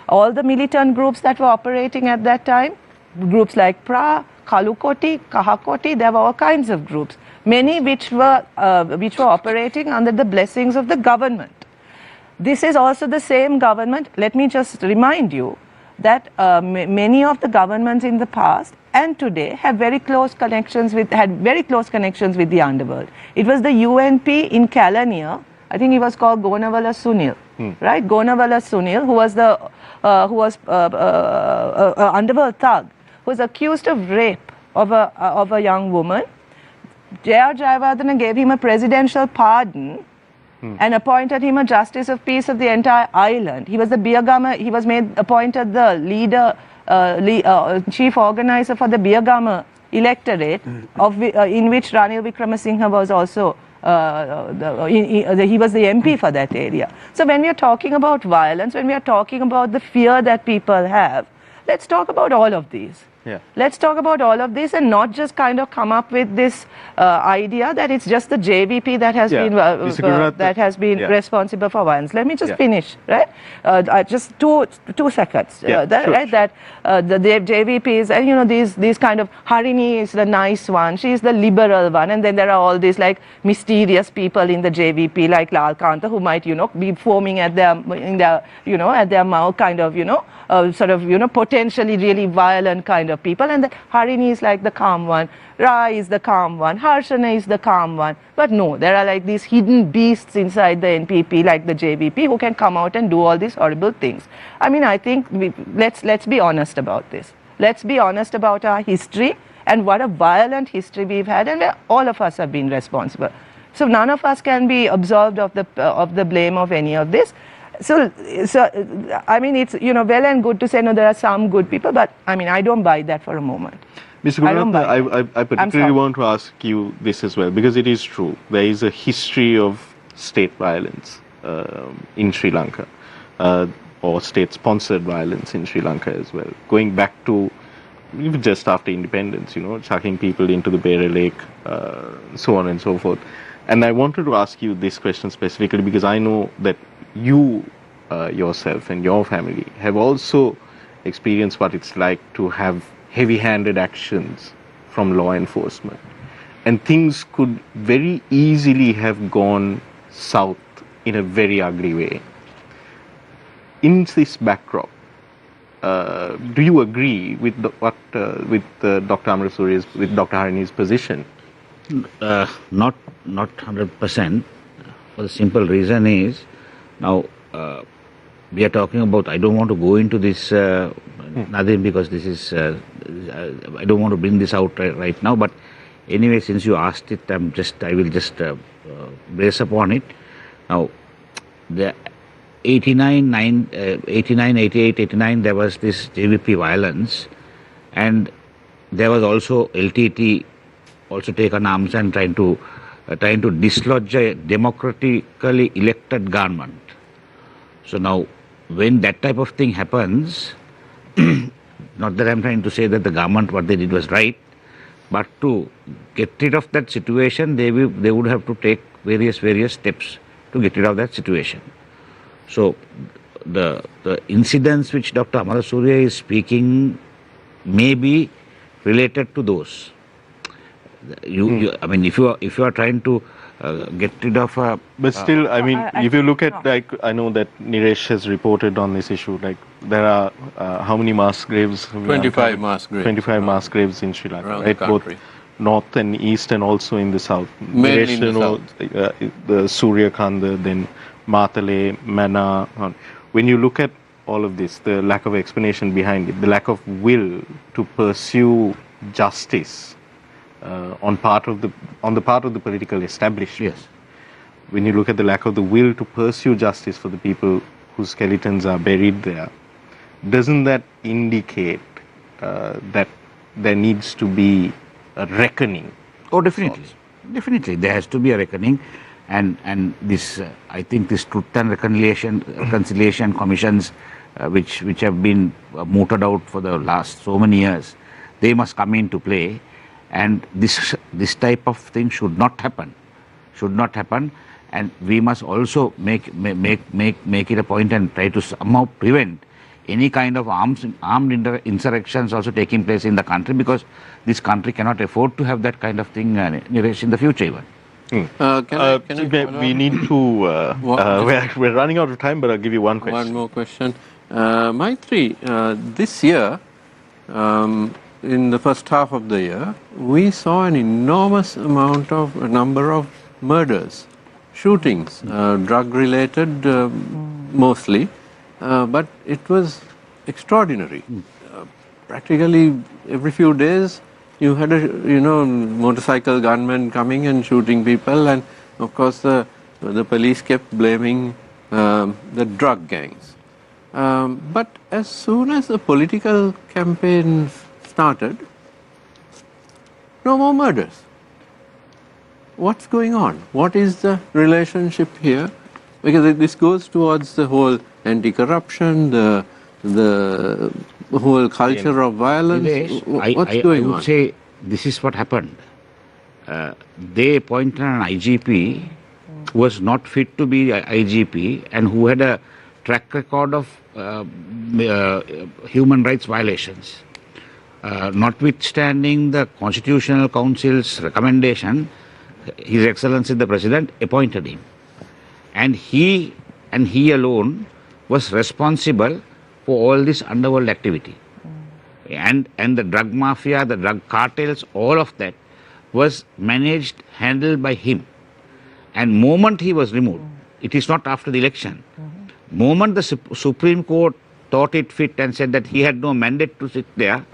all the militant groups that were operating at that time, groups like PRA, Kalukoti, Kahakoti, there were all kinds of groups, many which were operating under the blessings of the government. This is also the same government. Let me just remind you that many of the governments in the past and today had very close connections with the underworld. It was the UNP in Kalania, I think he was called Gonavala Sunil, right? Gonavala Sunil, who was underworld thug, who was accused of rape of a young woman. J.R. Jayawardena gave him a presidential pardon and appointed him a justice of peace of the entire island. He was appointed the leader, chief organizer for the Biyagama electorate, in which Ranil Wickramaratne was also he was the MP for that area. So when we are talking about violence, when we are talking about the fear that people have, let's talk about all of these. Yeah. Let's talk about all of this and not just kind of come up with this idea that it's just the JVP that has been responsible for violence. Let me just finish, right? Just two seconds. The JVPs, and you know, these kind of, Harini is the nice one, she is the liberal one, and then there are all these like mysterious people in the JVP like Lanka who might, you know, be foaming at their mouth, kind of, you know, sort of, you know, potentially really violent kind of people, and the Harini is like the calm one, Ra is the calm one, Harshana is the calm one. But no, there are like these hidden beasts inside the NPP, like the JVP, who can come out and do all these horrible things. I mean, I think let's be honest about this. Let's be honest about our history and what a violent history we've had, and where all of us have been responsible. So none of us can be absolved of the blame of any of this. So I mean, it's, you know, well and good to say, no, there are some good people, but I mean, I don't buy that for a moment. Mr. Gunaratne, I particularly want to ask you this as well, because it is true. There is a history of state violence in Sri Lanka, or state-sponsored violence in Sri Lanka as well, going back to even just after independence, you know, chucking people into the Bere Lake, so on and so forth. And I wanted to ask you this question specifically because I know that you yourself and your family have also experienced what it's like to have heavy-handed actions from law enforcement. And things could very easily have gone south in a very ugly way. In this backdrop, do you agree with Dr. Amarasuriya's, with Dr. Harini's position? Not 100%. For the simple reason is, now we are talking about, I don't want to go into this nothing, because this is I don't want to bring this out right now, but anyway, since you asked it, I will just brace upon it. Now, the 89, 88, 89, there was this JVP violence, and there was also LTT also taken arms and trying to dislodge a democratically elected government. So now, when that type of thing happens, not that I'm trying to say that the government, what they did was right, but to get rid of that situation, they would have to take various steps to get rid of that situation. So the incidents which Dr. Amarasuriya is speaking may be related to those. I mean, if you are trying to get rid of a... But still, I mean, if you look at, like, I know that Niresh has reported on this issue, like, there are how many mass graves? 25 mass graves. 25 mass graves in Sri Lanka, right? Both north and east and also in the south. Mainly in the south. The Surya Kanda, then Matale, Mana. When you look at all of this, the lack of explanation behind it, the lack of will to pursue justice on the part of the political establishment. Yes. When you look at the lack of the will to pursue justice for the people whose skeletons are buried there, doesn't that indicate that there needs to be a reckoning? Oh, definitely. Definitely, there has to be a reckoning, and this I think this Truth and Reconciliation commissions, which have been mooted out for the last so many years, they must come into play, and this type of thing should not happen. And we must also make it a point and try to somehow prevent any kind of armed insurrections also taking place in the country, because this country cannot afford to have that kind of thing in the future even. We need to, we're running out of time, but I'll give you one question. One more question. Maithri, this year, in the first half of the year, we saw an enormous number of murders, shootings, drug-related mostly, but it was extraordinary. Practically every few days you had a motorcycle gunmen coming and shooting people, and of course the police kept blaming the drug gangs. But as soon as the political campaign started, no more murders. what's going on? What is the relationship here? Because this goes towards the whole anti-corruption, the whole culture of violence. What's going on? I would say this is what happened. They appointed an IGP who was not fit to be IGP and who had a track record of human rights violations. Notwithstanding the Constitutional Council's recommendation, His Excellency the President appointed him. And he alone was responsible for all this underworld activity. And the drug mafia, the drug cartels, all of that was managed, handled by him. And moment he was removed, it is not after the election, moment the Supreme Court thought it fit and said that he had no mandate to sit there,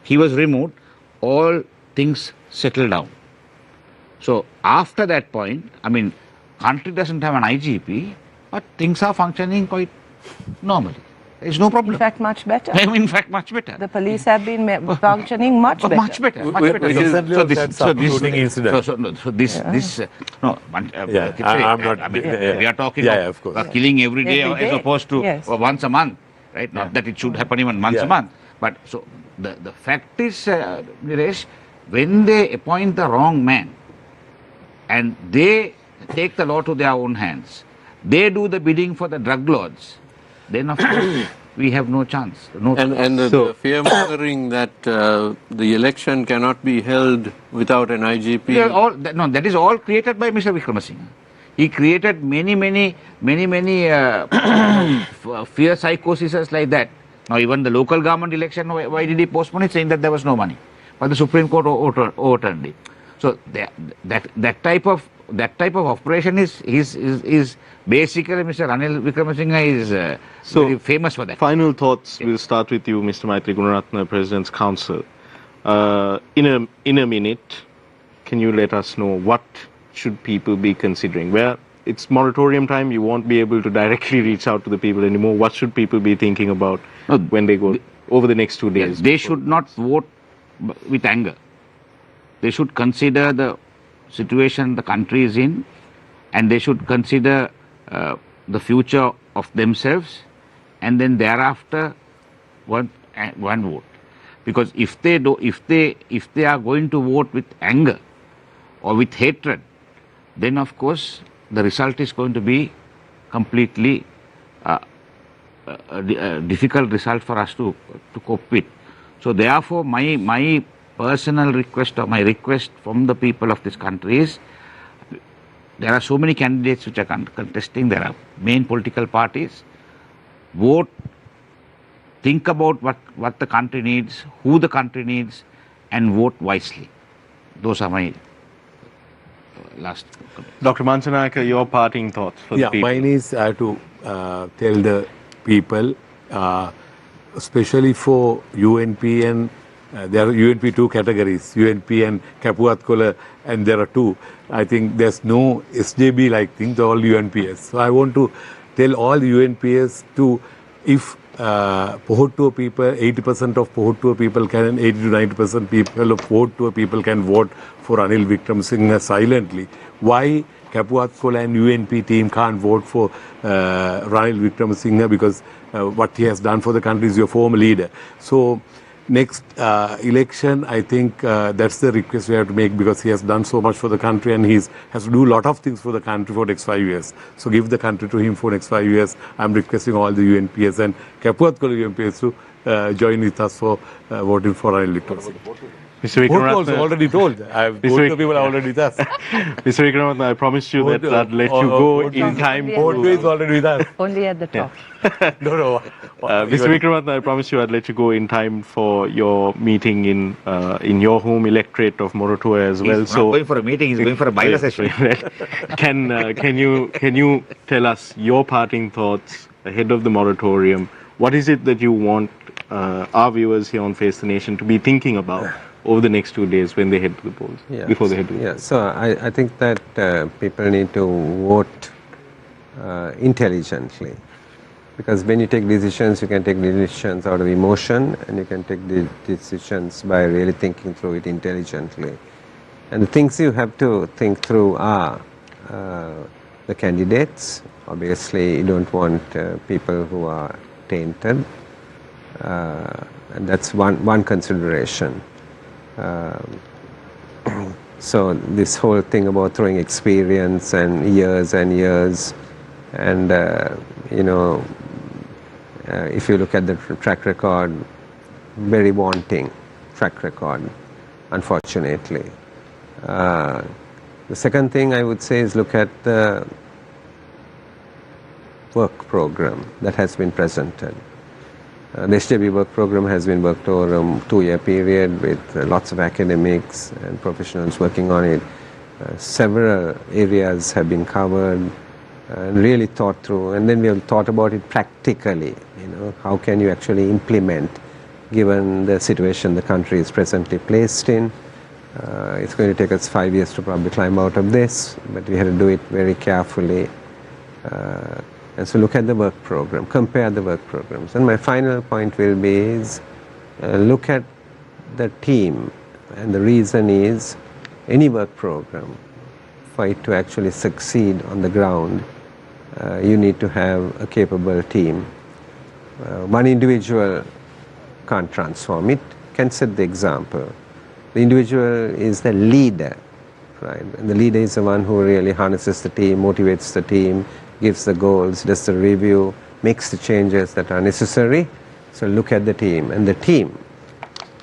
he was removed, all things settled down. So after that point, I mean, country doesn't have an IGP, but things are functioning quite normally. There's no problem. In fact, much better. In fact, much better. The police have been functioning much better. Much better. Much better. I'm not. I mean, we are talking of killing every day as opposed to once a month, right? Not that it should happen even once a month. But so the fact is, Niresh, when they appoint the wrong man and they take the law to their own hands, they do the bidding for the drug lords, then of course we have no chance. And the fear-mongering that the election cannot be held without an IGP. That is all created by Mr. Wickramaratne. He created many fear psychoses like that. Now even the local government election, why did he postpone it, saying that there was no money? But the Supreme Court overturned it. So that type of operation is basically Mr. Ranil Wickramaratne is very famous for that. Final thoughts. We'll start with you, Mr. Maithri Gunaratne, President's Counsel. In a minute, can you let us know what should people be considering? Where it's moratorium time, you won't be able to directly reach out to the people anymore. What should people be thinking about when they go over the next 2 days? They should not vote with anger. They should consider the situation the country is in, and they should consider the future of themselves, and then thereafter one vote. Because if they are going to vote with anger or with hatred, then of course the result is going to be completely a difficult result for us to cope with. So therefore my personal request or my request from the people of this country is, there are so many candidates which are contesting, there are main political parties. Vote, think about what the country needs, who the country needs, and vote wisely. Those are my last comments. Dr. Manchanayake, your parting thoughts for the people. Mine is to tell the people, especially for UNP and there are UNP two categories, UNP and Kapuatkola, and there are two. I think there's no SJB-like thing, they're all UNPS. So I want to tell all UNPS to, if Pohottuwa people, 80% of Pohottuwa people can, and 80 to 90% people of Pohottuwa people can vote for Ranil Wickramaratne silently. Why Kapuatkola and UNP team can't vote for Ranil Wickramaratne? Because what he has done for the country is your former leader. So next election, I think that's the request we have to make, because he has done so much for the country and he has to do a lot of things for the country for the next 5 years. So give the country to him for the next 5 years. I'm requesting all the UNPS and Kapuatkola UNPS to join with us for voting for Ranil Wickramaratne. Mr. Wickramaratne, already told. People are already with us. Mr. Wickramaratne, I promised you that I'd let you go in time. Pohottuwa is already with us. Only at the top. No. Mr. Wickramaratne, I promised you I'd let you go in time for your meeting in your home electorate of Moratuwa as well. He's not going for a meeting, he's going for a bylaw session. Can you tell us your parting thoughts ahead of the moratorium? What is it that you want our viewers here on Face the Nation to be thinking about over the next 2 days when they head to the polls, before they head to the polls? So I think that people need to vote intelligently, because when you take decisions, you can take decisions out of emotion, and you can take the decisions by really thinking through it intelligently. And the things you have to think through are the candidates. Obviously, you don't want people who are tainted, and that's one consideration. So this whole thing about throwing experience and years, and if you look at the track record, very wanting track record, unfortunately. The second thing I would say is look at the work program that has been presented. The SJB work program has been worked over a 2-year period with lots of academics and professionals working on it. Several areas have been covered and really thought through, and then we have thought about it practically. How can you actually implement given the situation the country is presently placed in. It's going to take us 5 years to probably climb out of this, but we had to do it very carefully. And so look at the work program, compare the work programs. And my final point will be is look at the team. And the reason is any work program, for it to actually succeed on the ground, you need to have a capable team. One individual can't transform it, can set the example. The individual is the leader, right? And the leader is the one who really harnesses the team, motivates the team, gives the goals, does the review, makes the changes that are necessary. So look at the team, and the team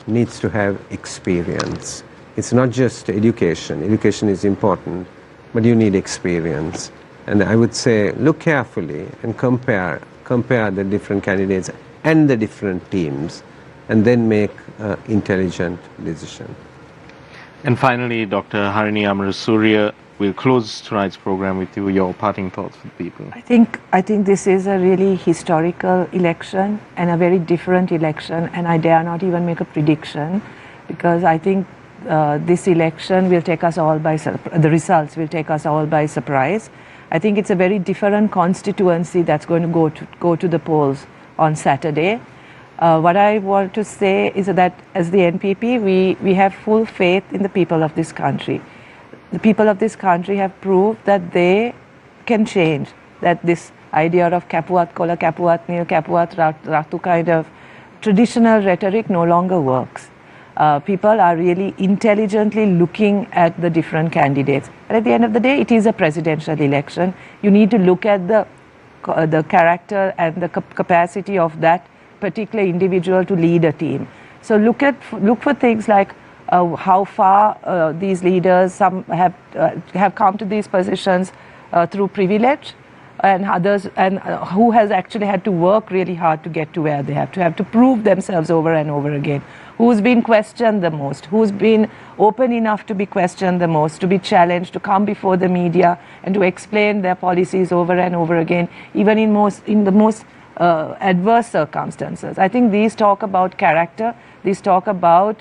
needs to have experience. It's not just education. Education is important, but you need experience. And I would say look carefully and compare the different candidates and the different teams, and then make an intelligent decision. And finally, Dr. Harini Amarasuriya, we'll close tonight's program with you, your parting thoughts for the people. I think this is a really historical election and a very different election, and I dare not even make a prediction, because I think this election will take us all by the results will take us all by surprise. I think it's a very different constituency that's going to go to the polls on Saturday. What I want to say is that as the NPP, we have full faith in the people of this country. The people of this country have proved that they can change, that this idea of kapuat kola, kapuat nil, kapuat ratu kind of traditional rhetoric no longer works. People are really intelligently looking at the different candidates. But at the end of the day, it is a presidential election. You need to look at the character and the capacity of that particular individual to lead a team. So look for things like how far these leaders, some have come to these positions through privilege, and others, and who has actually had to work really hard to get to where they have to prove themselves over and over again. Who's been questioned the most? Who's been open enough to be questioned the most, to be challenged, to come before the media and to explain their policies over and over again, even in the most adverse circumstances. I think these talk about character. These talk about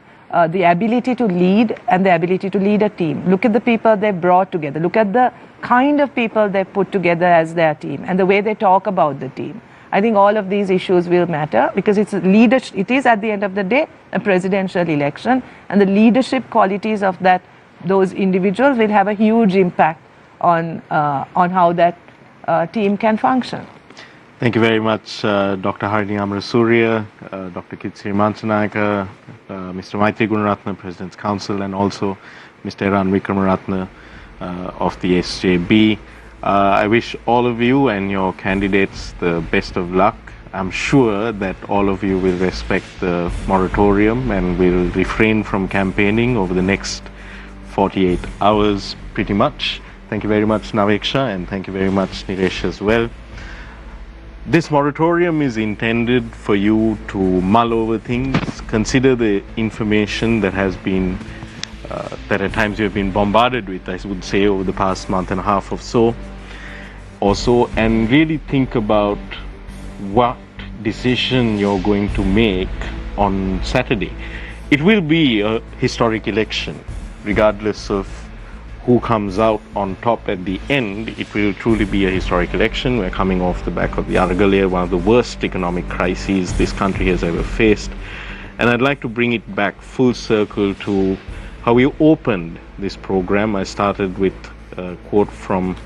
the ability to lead and the ability to lead a team. Look at the people they brought together. Look at the kind of people they put together as their team and the way they talk about the team. I think all of these issues will matter, because it's leadership. It is at the end of the day a presidential election, and the leadership qualities of those individuals will have a huge impact on how that team can function. Thank you very much, Dr. Harini Amarasuriya, Dr. Kithsiri Manchanayake, Mr. Maithri Gunaratne, President's Council, and also Mr. Eran Wickramaratne of the SJB. I wish all of you and your candidates the best of luck. I'm sure that all of you will respect the moratorium and will refrain from campaigning over the next 48 hours pretty much. Thank you very much, Naveksha, and thank you very much, Niresh, as well. This moratorium is intended for you to mull over things, consider the information that has been, that at times you have been bombarded with, I would say, over the past month and a half or so, and really think about what decision you're going to make on Saturday. It will be a historic election, regardless of who comes out on top at the end. It will truly be a historic election. We're coming off the back of the Argalaya, one of the worst economic crises this country has ever faced. And I'd like to bring it back full circle to how we opened this program. I started with a quote from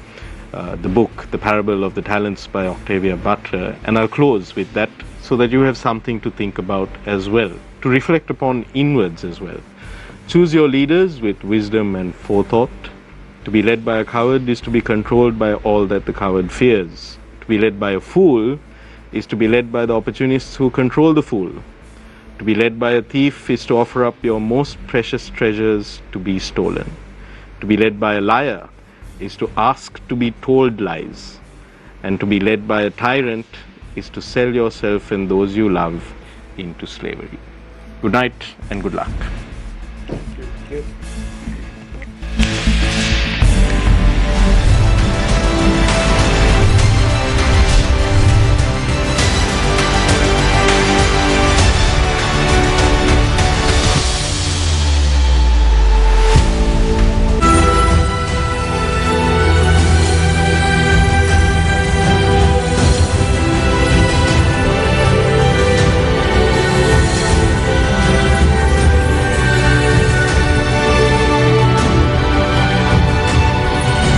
the book, The Parable of the Talents by Octavia Butler, and I'll close with that so that you have something to think about as well, to reflect upon inwards as well. Choose your leaders with wisdom and forethought. To be led by a coward is to be controlled by all that the coward fears. To be led by a fool is to be led by the opportunists who control the fool. To be led by a thief is to offer up your most precious treasures to be stolen. To be led by a liar is to ask to be told lies. And to be led by a tyrant is to sell yourself and those you love into slavery. Good night and good luck. Thank you.